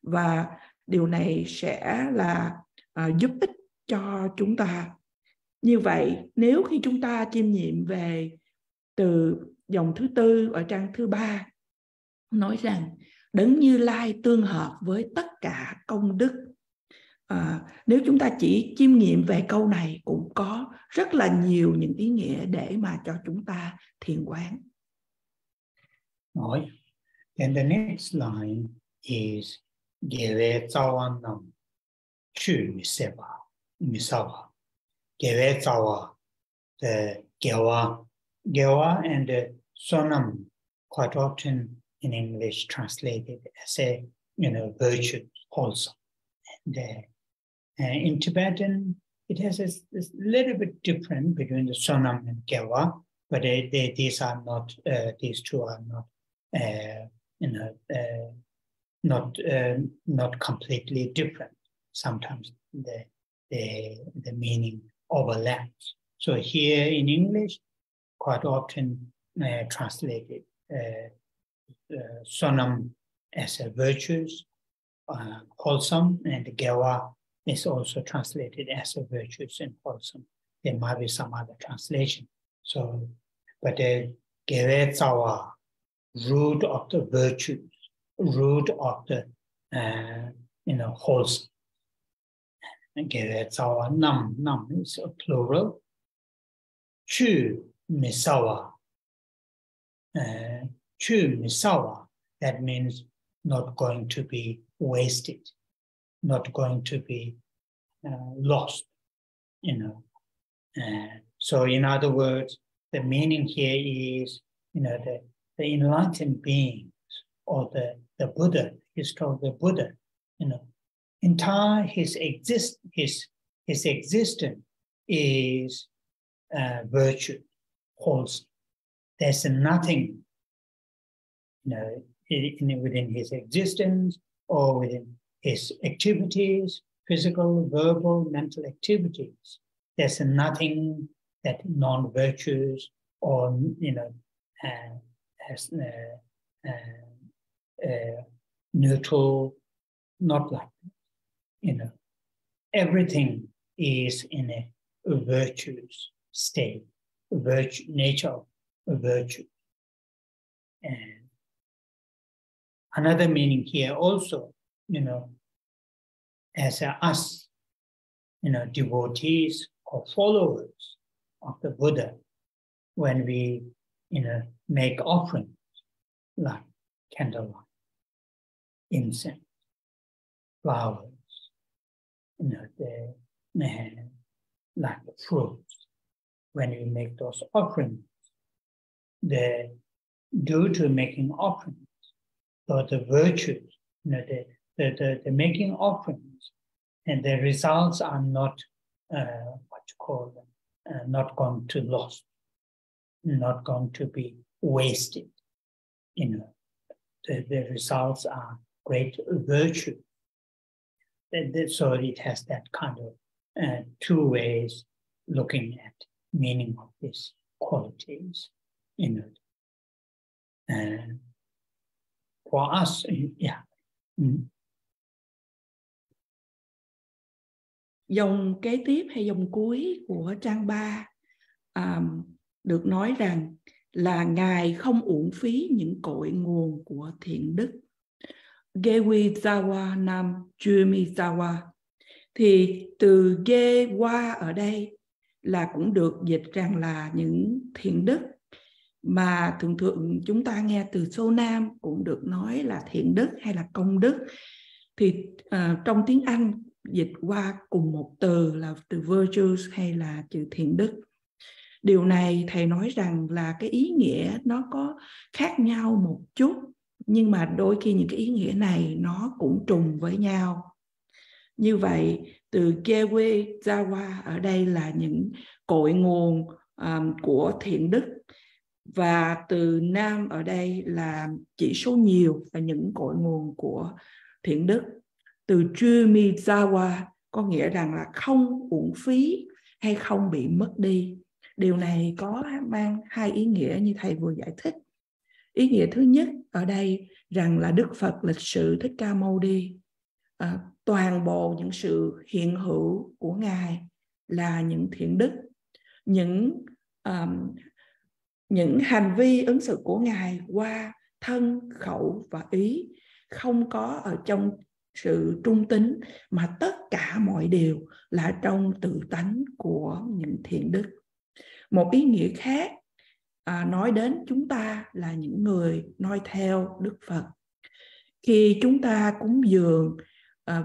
Và điều này sẽ là giúp ích cho chúng ta. Như vậy, nếu khi chúng ta chiêm nghiệm về từ dòng thứ 4 ở trang thứ 3, nói rằng Đấng Như Lai tương hợp với tất cả công đức. Nếu chúng ta chỉ chiêm nghiệm về câu này cũng có rất là nhiều những ý nghĩa để mà cho chúng ta thiền quán. Right. And the next line is Geve Tsawa Nam Chu Misawa. Geve Tsawa, the Gewa and the Sonam, quite often in English translated as a virtue also. And in Tibetan, it has this little bit different between the Sonam and Gewa, but these are not; these two are not, not completely different. Sometimes the meaning overlaps. So here in English, quite often translated Sonam as a virtues, wholesome, and Gewa is also translated as a virtues and wholesome. There might be some other translation. So, but the Geve Tsawa, root of the virtues, root of the wholesome. Geve Tsawa Nam is a plural. Chu Misawa. Chu Misawa, that means not going to be wasted, not going to be lost, So in other words, the meaning here is, the enlightened beings or the Buddha, his called the Buddha, entire his existence is virtue, wholesome. There's nothing, within his existence or within his activities, physical, verbal, mental activities. There's nothing that non-virtues or, as neutral, not like that. Everything is in a virtuous state, nature of virtue. And another meaning here also, as us, devotees or followers of the Buddha, when we, make offerings like candlelight, incense, flowers, like the fruits, when we make those offerings, due to making offerings, or the virtues, the making offerings, and the results are not not going to lost, not going to be wasted. The results are great virtue. So it has that kind of two ways looking at meaning of these qualities. For us, yeah. Dòng kế tiếp hay dòng cuối của trang 3 được nói rằng là Ngài không uổng phí những cội nguồn của thiện đức. Gewi Zawa Nam Jumi Zawa. Thì từ dewar ở đây là cũng được dịch rằng là những thiện đức, mà thường thường chúng ta nghe từ số nam cũng được nói là thiện đức hay là công đức. Thì trong tiếng Anh dịch qua cùng một từ là từ virtues hay là từ thiện đức. Điều này thầy nói rằng là cái ý nghĩa nó có khác nhau một chút, nhưng mà đôi khi những cái ý nghĩa này nó cũng trùng với nhau. Như vậy, từ kewe dewar ở đây là những cội nguồn của thiện đức, và từ nam ở đây là chỉ số nhiều là những cội nguồn của thiện đức. Từ chumi dewar có nghĩa rằng là không uổng phí hay không bị mất đi. Điều này có mang hai ý nghĩa như thầy vừa giải thích. Ý nghĩa thứ nhất ở đây rằng là Đức Phật lịch sự Thích Ca Mâu Ni, toàn bộ những sự hiện hữu của Ngài là những thiện đức, những hành vi ứng xử của Ngài qua thân, khẩu và ý không có ở trong sự trung tính, mà tất cả mọi điều là trong tự tánh của những thiện đức. Một ý nghĩa khác nói đến chúng ta là những người noi theo Đức Phật. Khi chúng ta cúng dường,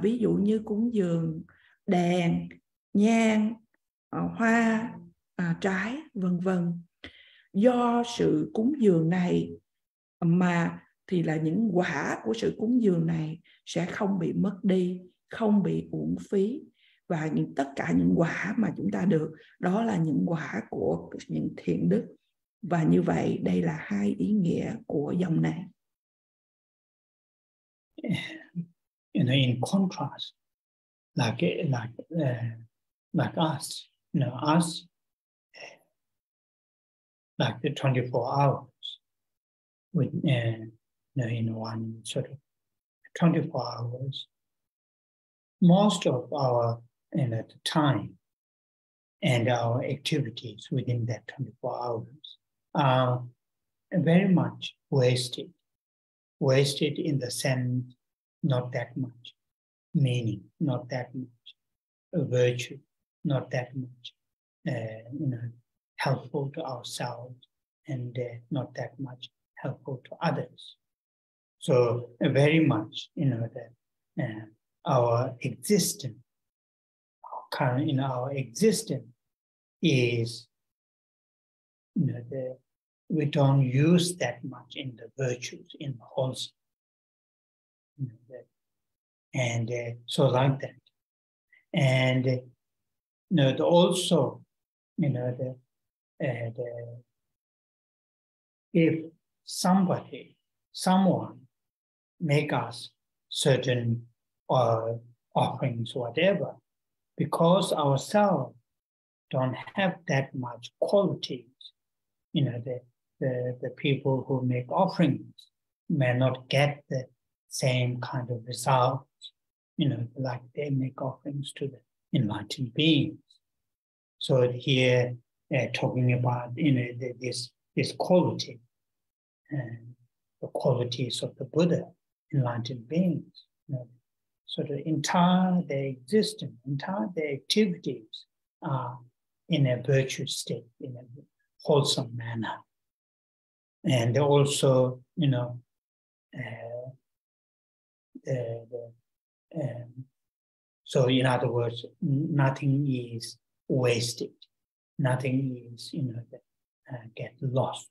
ví dụ như cúng dường đèn, nhang, hoa, trái, vân vân, do sự cúng dường này mà thì là những quả của sự cúng dường này sẽ không bị mất đi, không bị uổng phí, và tất cả những quả mà chúng ta được đó là những quả của những thiện đức. Và như vậy đây là hai ý nghĩa của dòng này. In contrast, like us, us, like the 24 hours, with in one sort of 24 hours, most of our time and our activities within that 24 hours are very much wasted. Wasted in the sense, not that much meaning, not that much virtue, not that much helpful to ourselves, and not that much helpful to others. So very much, our existence, our existence is, we don't use that much in the virtues, in the wholesome, and so like that, and also, if someone make us certain offerings, whatever, because ourselves don't have that much qualities, the people who make offerings may not get the same kind of results, like they make offerings to the enlightened beings. So here, talking about this quality, the qualities of the Buddha, enlightened beings. So the entire their existence, entire their activities are in a virtuous state, in a wholesome manner, and also, so in other words, nothing is wasted, nothing is, get lost,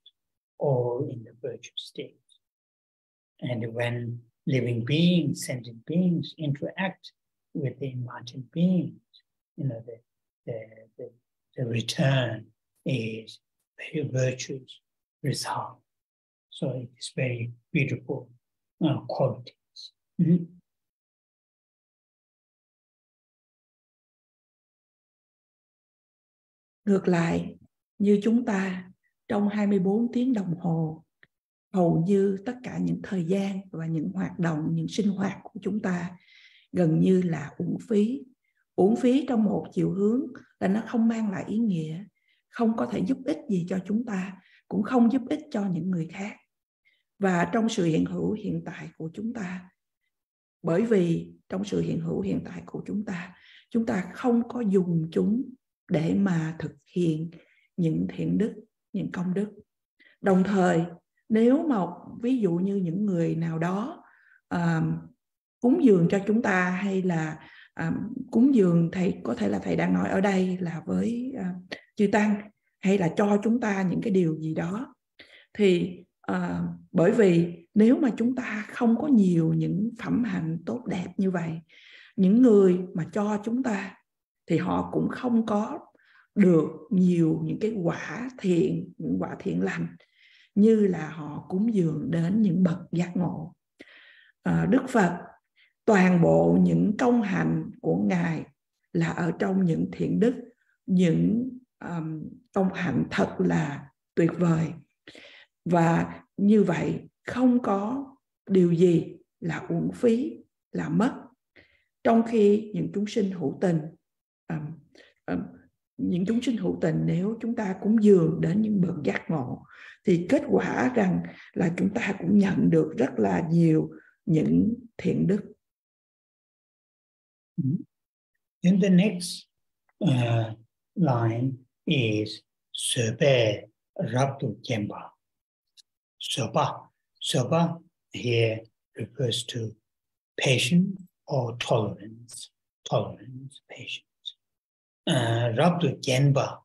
all in the virtuous state. And when living beings, sentient beings interact with the enlightened beings, the return is very virtuous result. So it is very beautiful qualities. Mm-hmm. Ngược lại, như chúng ta trong 24 tiếng đồng hồ, hầu như tất cả những thời gian và những hoạt động, những sinh hoạt của chúng ta gần như là uổng phí. Uổng phí trong một chiều hướng là nó không mang lại ý nghĩa, không có thể giúp ích gì cho chúng ta, cũng không giúp ích cho những người khác. Và trong sự hiện hữu hiện tại của chúng ta, bởi vì trong sự hiện hữu hiện tại của chúng chúng ta không có dùng chúng để mà thực hiện những thiện đức, những công đức. Đồng thời, nếu mà ví dụ như những người nào đó cúng dường cho chúng ta, hay là cúng dường, thầy có thể là thầy đang nói ở đây là với chư tăng, hay là cho chúng ta những cái điều gì đó, thì bởi vì nếu mà chúng ta không có nhiều những phẩm hạnh tốt đẹp như vậy, những người mà cho chúng ta thì họ cũng không có được nhiều những cái quả thiện, những quả thiện lành như là họ cúng dường đến những bậc giác ngộ. Đức Phật, toàn bộ những công hạnh của Ngài là ở trong những thiện đức, những công hạnh thật là tuyệt vời. Và như vậy không có điều gì là uổng phí, là mất. Trong khi những chúng sinh hữu tình, nếu chúng ta cúng dường đến những bậc giác ngộ thì kết quả rằng là chúng ta cũng nhận được rất là nhiều những thiện đức. In the next line is shekpa rabdu khyenpa. Shekpa here refers to patience or tolerance, patience. Rabdu khyenpa,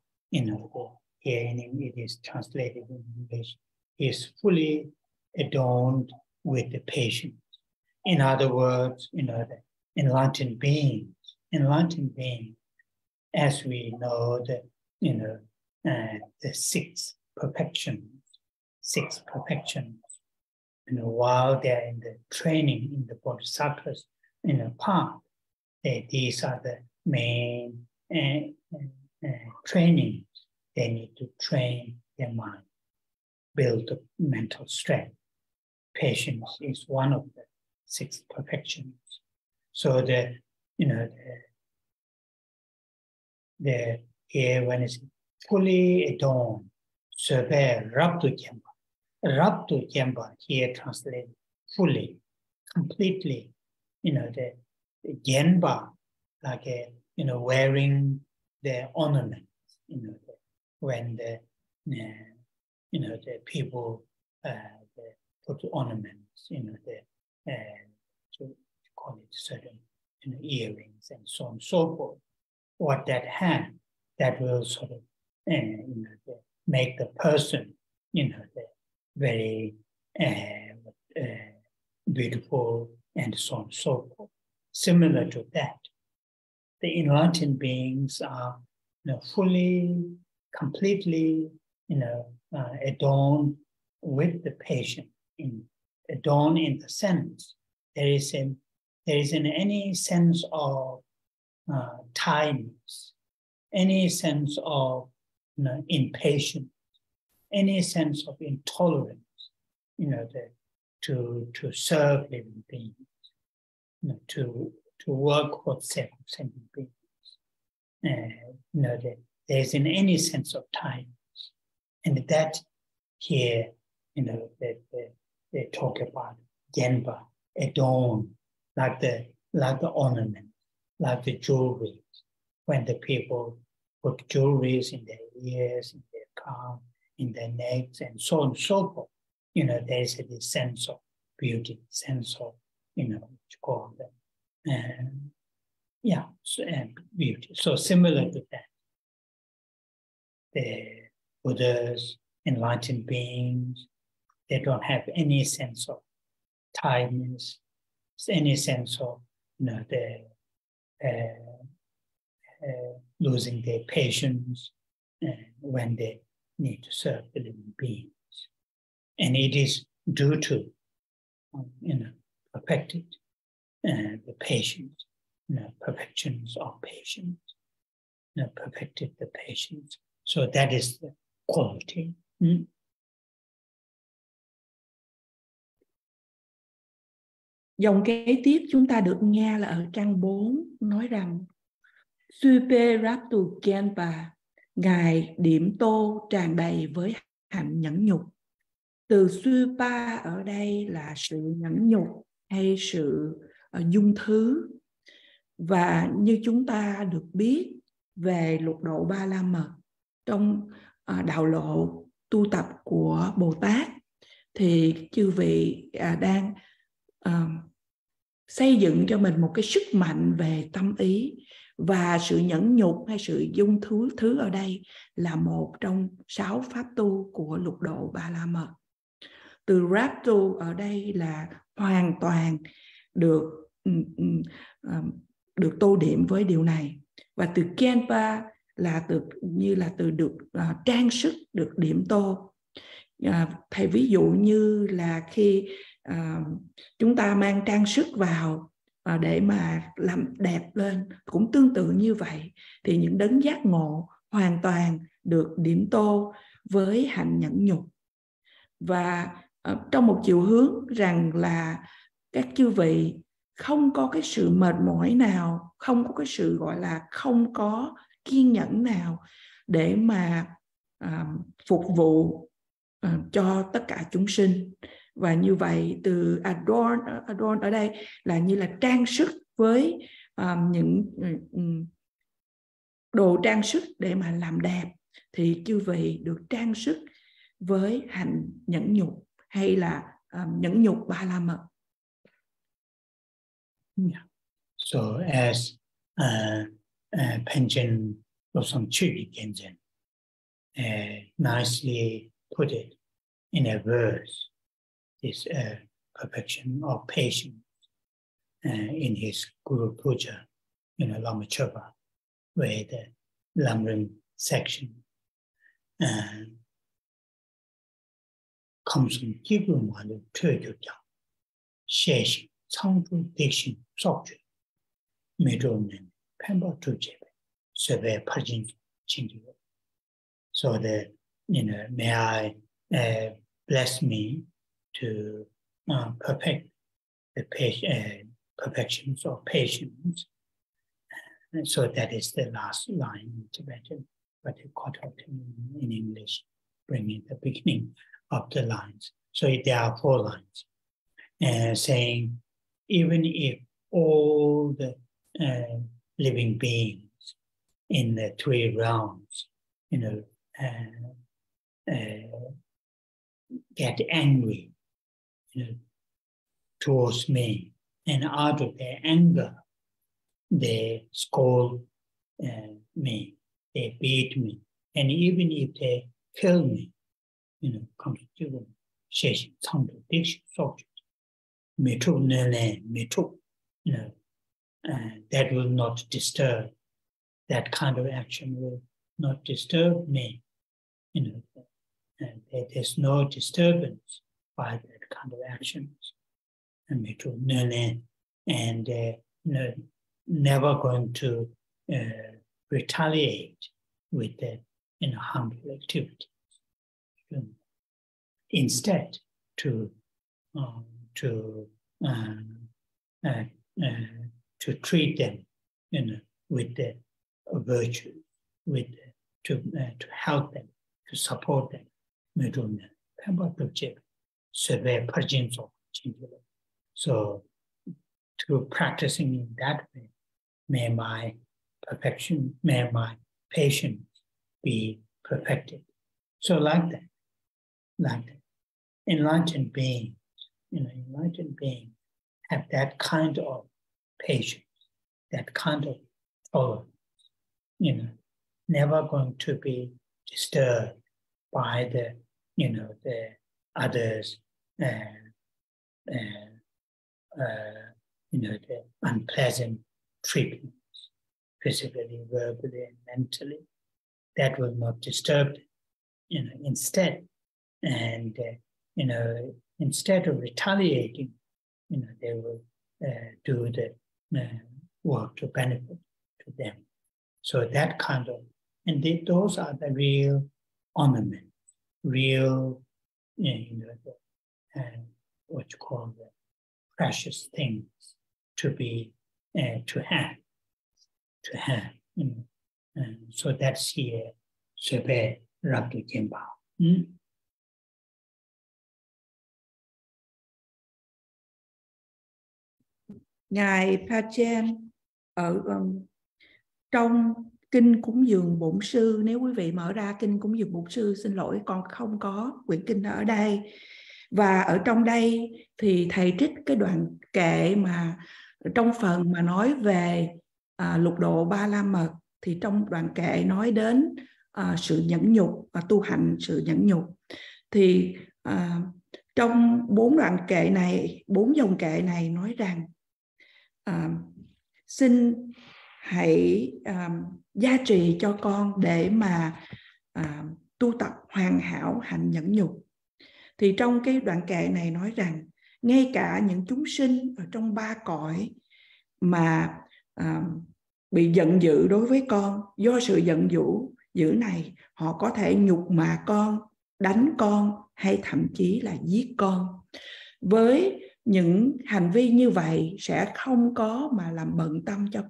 here in English it is translated in English, is fully adorned with the patience. In other words, the enlightened beings, as we know, the six perfections, while they are in the training in the Bodhisattvas path, these are the main training. They need to train their mind, build the mental strength. Patience is one of the six perfections. So here when it's fully adorned, shekpa rabdu khyenpa. Rabdu khyenpa here translated fully, completely. The khyenpa, like wearing the ornaments. When the people put ornaments, to call it certain earrings and so on and so forth. What that has, that will sort of make the person very beautiful and so on and so forth. Similar to that, the enlightened beings are fully, completely adorned with the patience. Adorned in the sense there isn't any sense of tiredness, any sense of impatience, any sense of intolerance, to serve living beings, to work for the sake of sentient beings. There isn't any sense of tiredness, and that here, they talk about khyenpa, adorned, like the ornament, like the jewelry. When the people put jewelries in their ears, in their crown, in their necks, and so on and so forth, there is this sense of beauty, sense of, what you call them, beauty. So similar to that, the Buddhas, enlightened beings, they don't have any sense of tiredness, any sense of losing their patience when they need to serve the living beings. And it is due to perfected the patience, perfections of patience, perfected the patience. So that is the quality. Dòng kế tiếp chúng ta được nghe là ở trang 4, nói rằng Shekpa rabdu khyenpa, Ngài điểm tô tràn đầy với hạnh nhẫn nhục. Từ shekpa ở đây là sự nhẫn nhục hay sự dung thứ. Và như chúng ta được biết về lục độ Ba La Mật trong đạo lộ tu tập của Bồ Tát, thì chư vị đang xây dựng cho mình một cái sức mạnh về tâm ý, và sự nhẫn nhục hay sự dung thứ ở đây là một trong 6 pháp tu của lục độ Ba La Mật. Từ raptu ở đây là hoàn toàn được tô điểm với điều này, và từ khyenpa là từ được trang sức, được điểm tô. Thầy ví dụ như là khi chúng ta mang trang sức vào để mà làm đẹp lên, cũng tương tự như vậy, thì những đấng giác ngộ hoàn toàn được điểm tô với hạnh nhẫn nhục. Và trong một chiều hướng rằng là các chư vị không có cái sự mệt mỏi nào, không có cái sự gọi là không có kiên nhẫn nào để mà phục vụ cho tất cả chúng sinh. Và như vậy từ adorn ở đây là như là trang sức với những đồ trang sức để mà làm đẹp, thì chư vị được trang sức với hạnh nhẫn nhục hay là nhẫn nhục Ba La Mật. Yeah. So as Panchen Losam Chiri Genzen nicely put it in a verse, this perfection of patience in his Guru Puja, Lama Chopa, where the Lamrim section comes from Jibu Malu Turjuja, Sheshin, Sangru Dikshin, Sokju, Medonen, Pemba Tujebe, Sebe Pajin Chindu. So that, may I bless me to perfect the perfections of patience. And so that is the last line in Tibetan, but the cut out in English, bringing the beginning of the lines. So there are 4 lines, saying, even if all the living beings in the 3 realms, get angry, towards me, and out of their anger, they scold me, they beat me, and even if they kill me, comes to sheshin, sangdu, dikshin, sokju, mitu, nene, mitu, that will not disturb, that kind of action will not disturb me, there's no disturbance by that kind of actions, and mitu, nene, and never going to retaliate with the harmful activities. Instead, to treat them, with the virtue, to help them, to support them. So, through practicing in that way, may my perfection, may my patience be perfected. So like that, enlightened beings, have that kind of patience, that kind of tolerance, never going to be disturbed by the others, the unpleasant treatments, physically, verbally, and mentally. That will not disturb them. Instead, and instead of retaliating, they will do the work to benefit to them. So that kind of, and those are the real ornaments, real, what you call the precious things to be, to have. So that's here, Sebe Rabdu Tam Bảo. Ngài Pachen ở trong Kinh Cúng Dường Bổn Sư, nếu quý vị mở ra Kinh Cúng Dường Bổn Sư, xin lỗi con không có quyển kinh ở đây. Và ở trong đây thì thầy trích cái đoạn kệ mà trong phần mà nói về lục độ ba la mật, thì trong đoạn kệ nói đến sự nhẫn nhục và tu hành sự nhẫn nhục. Thì trong 4 đoạn kệ này, 4 dòng kệ này nói rằng xin hãy gia trì cho con để mà tu tập hoàn hảo hạnh nhẫn nhục. Thì trong cái đoạn kệ này nói rằng ngay cả những chúng sinh ở trong 3 cõi mà bị giận dữ đối với con, do sự giận dữ này họ có thể nhục mạ con, đánh con hay thậm chí là giết con. Với những hành vi như vậy sẽ không có mà làm bận tâm cho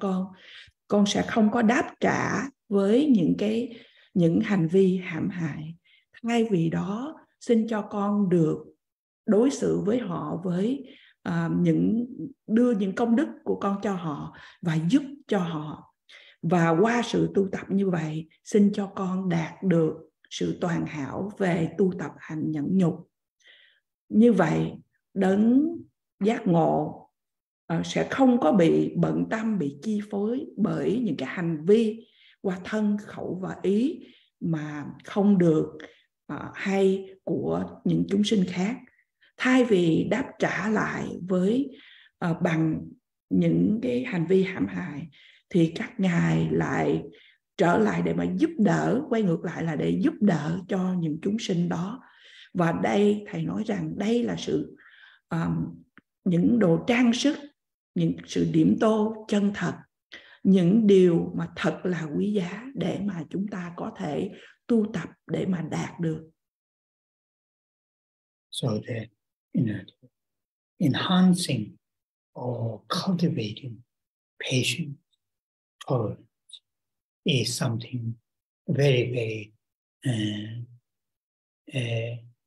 con sẽ không có đáp trả với những hành vi hãm hại. Thay vì đó, xin cho con được đối xử với họ với đưa những công đức của con cho họ và giúp cho họ. Và qua sự tu tập như vậy, xin cho con đạt được sự toàn hảo về tu tập hành nhẫn nhục. Như vậy, đấng giác ngộ sẽ không có bị bận tâm, bị chi phối bởi những cái hành vi qua thân, khẩu và ý mà không được hay của những chúng sinh khác. Thay vì đáp trả lại với bằng những cái hành vi hãm hại, thì các ngài lại trở lại để mà giúp đỡ, quay ngược lại là để giúp đỡ cho những chúng sinh đó. Và đây thầy nói rằng đây là sự những đồ trang sức, những sự điểm tô chân thật, những điều mà thật là quý giá để mà chúng ta có thể tu tập để mà đạt được. So that enhancing or cultivating patience, tolerance is something very, very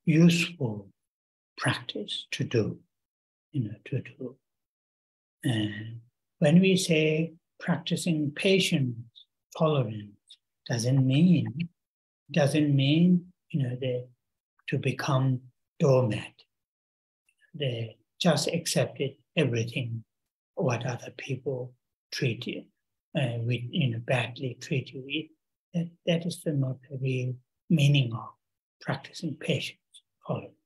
useful practice to do. When we say practicing patience, tolerance, doesn't mean to become doormat. They just accepted everything what other people treat you badly treat you with. That is not the real meaning of practicing patience, tolerance.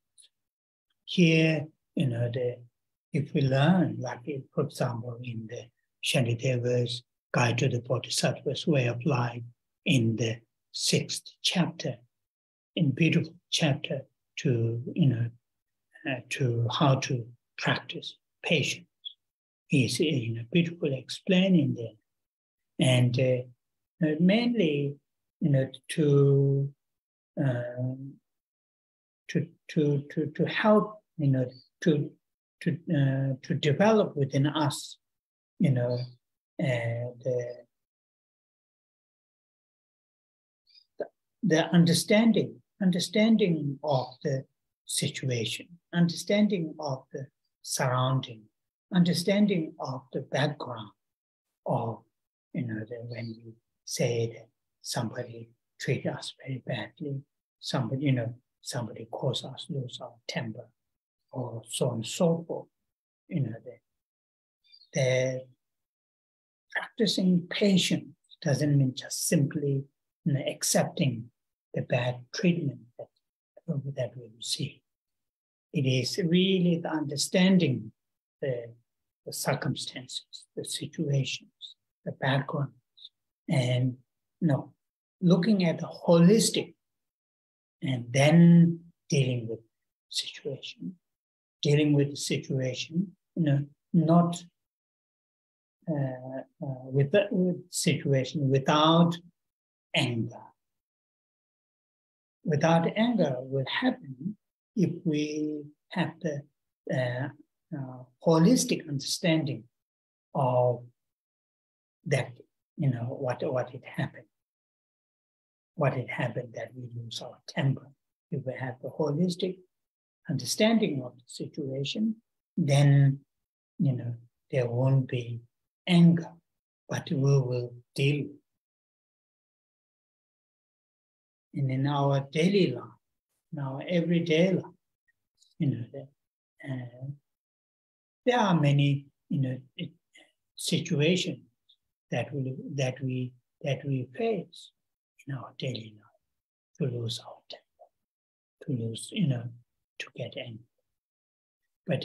Here, if we learn, like for example, in the Shantidevas Guide to the Bodhisattvas Way of Life, in the 6th chapter, in beautiful chapter to how to practice patience, is beautifully explaining there, and mainly to help to develop within us the understanding of the situation, understanding of the surrounding, understanding of the background of when we say that somebody treat us very badly, somebody cause us lose our temper, or so on and so forth. The practicing patience doesn't mean just simply accepting the bad treatment that we receive. It is really the understanding the circumstances, the situations, the backgrounds, and looking at the holistic, and then dealing with the situation, not with the situation without anger. Without anger will happen if we have the holistic understanding of that, what it happened. What it happened that we lose our temper. If we have the holistic understanding of the situation, then there won't be anger. but we will deal. And in our daily life, in our everyday life, there are many, situations that we face in our daily life, to lose our temper, to lose, to get angry. But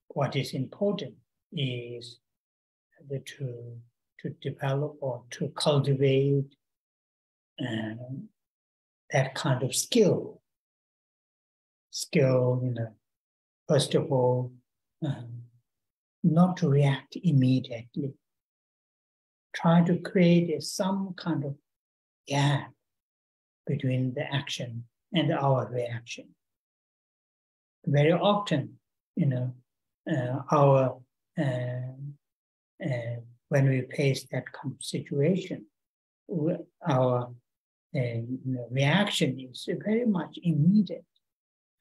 what is important is to develop or to cultivate that kind of skill. First of all, not to react immediately. Try to create some kind of gap between the action and our reaction. Very often, when we face that kind of situation, our reaction is very much immediate,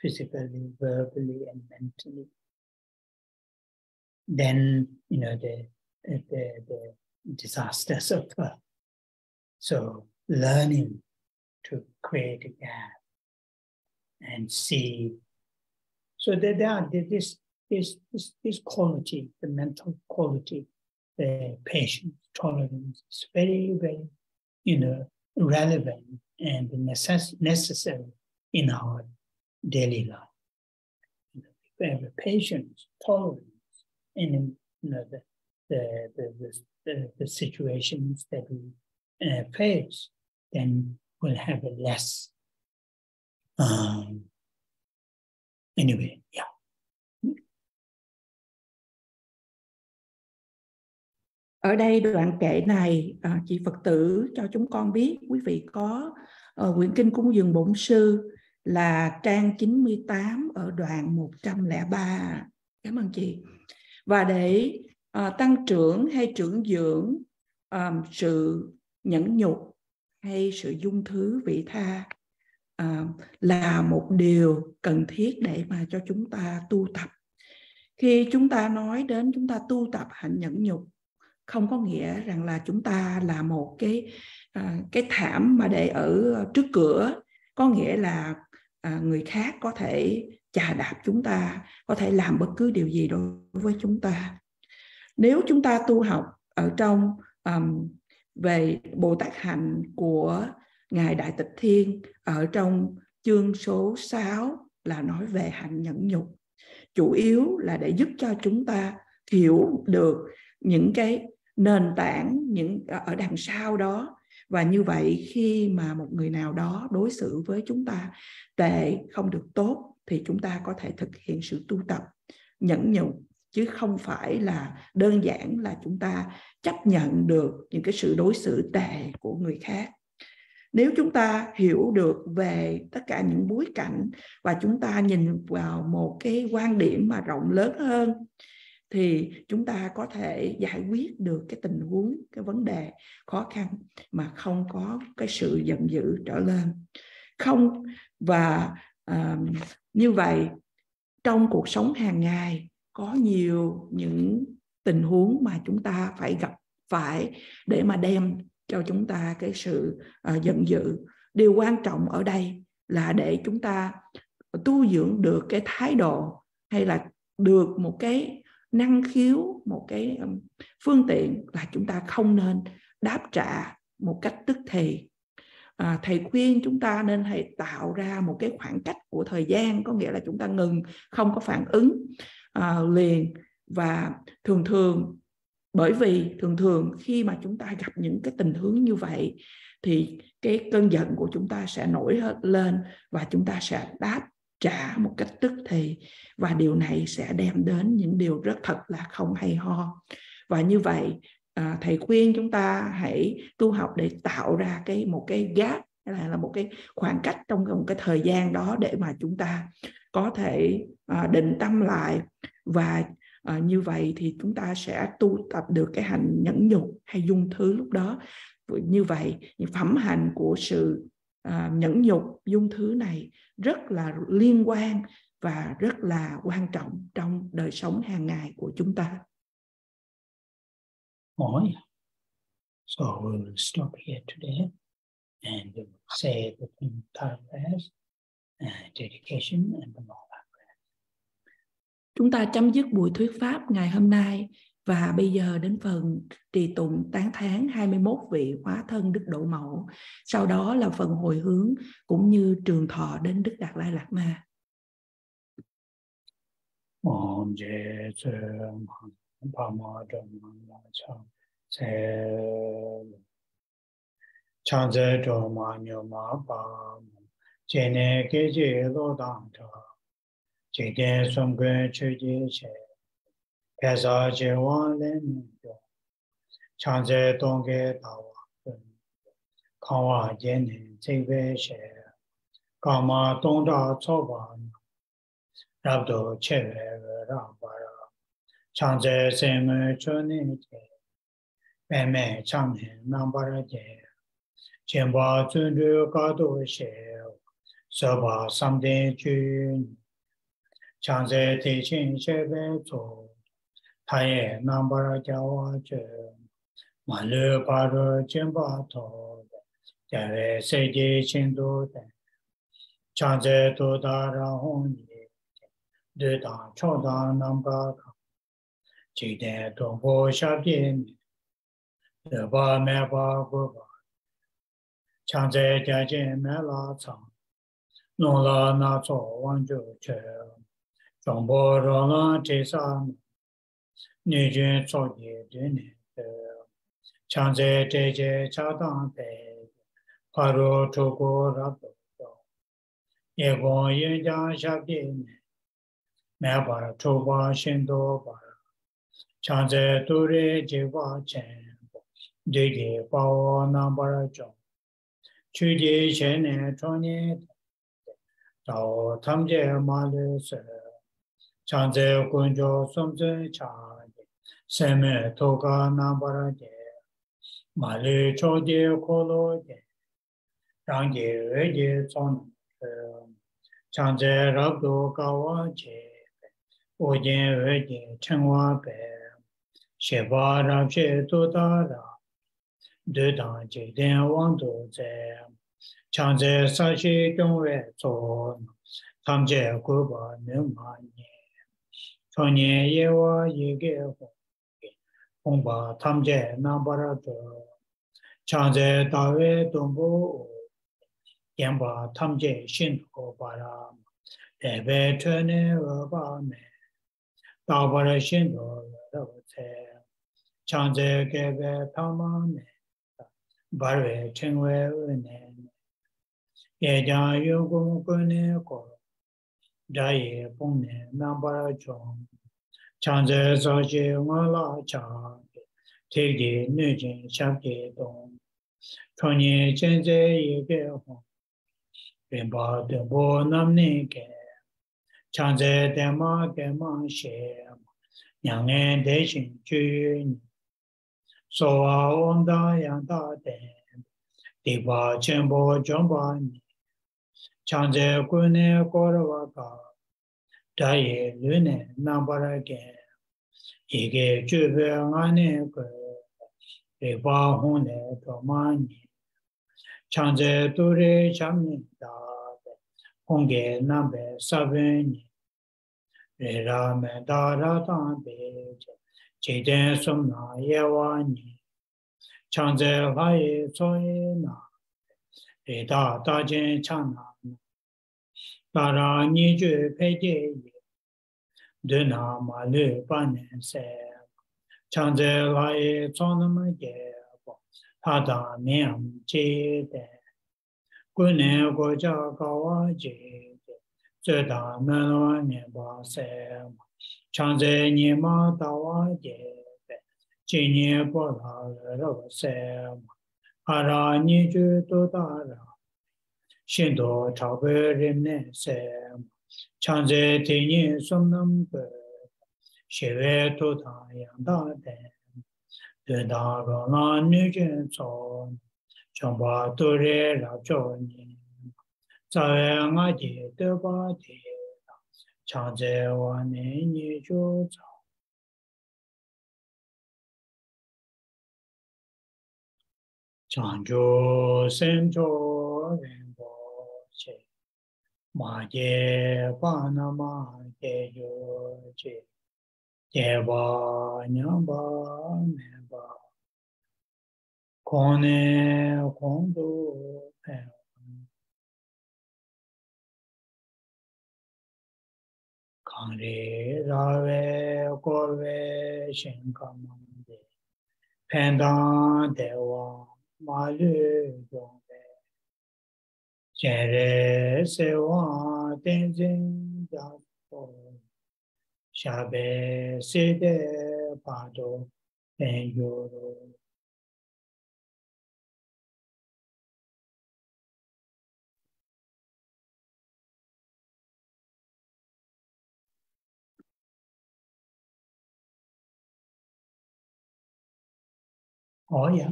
physically, verbally, and mentally. Then, the disasters occur. So, learning to create a gap and see. So there are this quality, the mental quality, the patience, tolerance is very, very, relevant and necessary in our daily life. If we have patience, tolerance, in the situations that we face, then we'll have a less. Anyway, yeah. Ở đây đoạn kệ này, chị Phật tử cho chúng con biết, quý vị có quyển Kinh Cúng Dường Bổn Sư là trang 98 ở đoạn 103. Cảm ơn chị. Và để tăng trưởng hay trưởng dưỡng sự nhẫn nhục hay sự dung thứ vị tha là một điều cần thiết để mà cho chúng ta tu tập. Khi chúng ta nói đến chúng ta tu tập hạnh nhẫn nhục, không có nghĩa rằng là chúng ta là một cái thảm mà để ở trước cửa, có nghĩa là người khác có thể chà đạp chúng ta, có thể làm bất cứ điều gì đối với chúng ta. Nếu chúng ta tu học ở trong về Bồ Tát hạnh của Ngài Đại Tịch Thiên, ở trong chương số 6 là nói về hạnh nhẫn nhục, chủ yếu là để giúp cho chúng ta hiểu được những cái nền tảng ở đằng sau đó. Và như vậy khi mà một người nào đó đối xử với chúng ta tệ, không được tốt, thì chúng ta có thể thực hiện sự tu tập nhẫn nhục, chứ không phải là đơn giản là chúng ta chấp nhận được những cái sự đối xử tệ của người khác. Nếu chúng ta hiểu được về tất cả những bối cảnh và chúng ta nhìn vào một cái quan điểm mà rộng lớn hơn, thì chúng ta có thể giải quyết được cái tình huống, cái vấn đề khó khăn mà không có cái sự giận dữ trở lên. Như vậy trong cuộc sống hàng ngày có nhiều những tình huống mà chúng ta phải gặp phải để mà đem cho chúng ta cái sự giận dữ. Điều quan trọng ở đây là để chúng ta tu dưỡng được cái thái độ, hay là được một cái năng khiếu, một cái phương tiện là chúng ta không nên đáp trả một cách tức thì. Thầy khuyên chúng ta nên hãy tạo ra một cái khoảng cách của thời gian, có nghĩa là chúng ta ngừng, không có phản ứng liền. Và bởi vì thường khi mà chúng ta gặp những cái tình huống như vậy thì cái cơn giận của chúng ta sẽ nổi lên và chúng ta sẽ đáp trả một cách tức thì, và điều này sẽ đem đến những điều rất thật là không hay ho. Và như vậy thầy khuyên chúng ta hãy tu học để tạo ra một cái gap, là một cái khoảng cách trong một cái thời gian đó để mà chúng ta có thể định tâm lại, và như vậy thì chúng ta sẽ tu tập được cái hạnh nhẫn nhục hay dung thứ lúc đó. Như vậy phẩm hạnh của sự nhẫn nhục, dung thứ này rất là liên quan và rất là quan trọng trong đời sống hàng ngày của chúng ta. Hỏi So we will stop here today and we will say the entire prayers, dedication and the Mala. Chúng ta chấm dứt buổi thuyết pháp ngày hôm nay và bây giờ đến phần trì tụng tán thán 21 vị hóa thân Đức Độ Mẫu. Sau đó là phần hồi hướng cũng như trường thọ đến Đức Đạt Lai Lạt Ma. Om je tse pa ma dong ma cha se chan ze do ma nyo ma pa je ne ke je lo dang cha je de song ge che je che pe sa je wa le ni yo chan ze dong ge da wa kan wa je ne zhe be she ka ma dong da cho ba rab do che ve ra ba chang ze se me cho ni che me me chang he nam ba ra je chen ba zun du ga do she so ba sam de ju chang ze te chen che be zo ta ye nam ba ra ja wa je ma le ba ro chen ba to ja re se je chen do de chang ze do da ra hong ye de da cho da nam ga jikten dong bo sha bien de ba me ba go ba chang ze jia jian me la chang nong la na zuo wang zhu che zhong bo ro la zhe sa ni jun zuo ye de ne de chang ze zhe jie cha dang de pa ru zhu gu ra bu ye gong yin jiang sha bien me ba zhu ba xin do ba chang ze du ri ji ba chen de ye ba wo na ba ra zhong chu ji shen ne chuan ye dao tam jie ma le se chang ze gun zhou song zhe cha se me to ga na ba ra jie ma le chou jie ko lo jie rang jie wei jie zong chang ze rab du ga wa jie wo jie wei jie chen wa be shekpa rab she tu da ra de dang jie dian wang du zhe chang ze sa shi zhong wei zuo tam jie gu ba ne ma nie chong nian ye wa ye ge hong ba tam jie na ba ra zhe chang ze da wei dong bu yan ba tam jie xin ho ba ra de bei che ne e ba me da ba ra xin do le ce chang ze ge ge ta ma ne ba wei chen wei ne ye jiang yu gong gu ne ko da ye bong ne na ba ra zhong chang ze sa ji wa la cha te ge ne jin sha ge dong chong ni chen ze ye ge hong ren ba de bo nam ne ge chang ze de ma ge ma she yang ne de xin ju so wa wang da yang da de di ba chen bo zhong ba ni chang ze gu ne ko ra wa ga da ye lu ne na ba ra ge ye ge ju be nga ne ge re ba hong ne to ma ni chang ze du re cham ni da hong ge na be sa be ni re ra me da ra da be ji den sum na ye wa ni chang ze ha ye so ye na re da da jian chang na da ra ni ju pe jie ye de na ma le ba ne se chang ze ha ye zong na ma ye ta da mian ji de gu ne gu jia ga wa ji zhe da me la ne ba se chang ze ni ma da wa ye ji ni bo la le ro se a ra ni ju du da ra xin do chao be ren ne se chang ze ti ni sum nam ge xie wei tu da yang da de de da ro la ni jun zo chong ba tu re la zhou ni za wei nga ji de ba de chang ze wa ne ni ju zao Sanjo Senjo Rinpoche Ma Je Panama Je Yo Je Jeba Nyamba Neba Kone Kondo Pen Kanri Rave Korve Shenkamande Pendan Dewa Malu Yongve Jere Sewa Tenzin Japo Shabe Sede Pado Enyoro Oh yeah,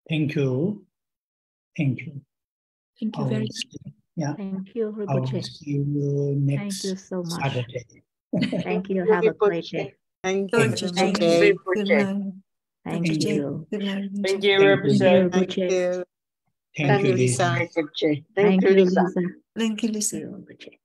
thank you. Thank you. Thank you very much. Yeah. Thank you, I will Rinpoche. see you next Thank you so much. Saturday. Thank you. Have a great day. Thank you, Thank you. Rinpoche. Good night. Thank Thank you. Good night. Thank you, Thank Thank you. you, Thank Rinpoche. you. Thank you, Lisa. Lisa. Thank you, Lisa. Thank you, Lisa. Thank you, Rinpoche.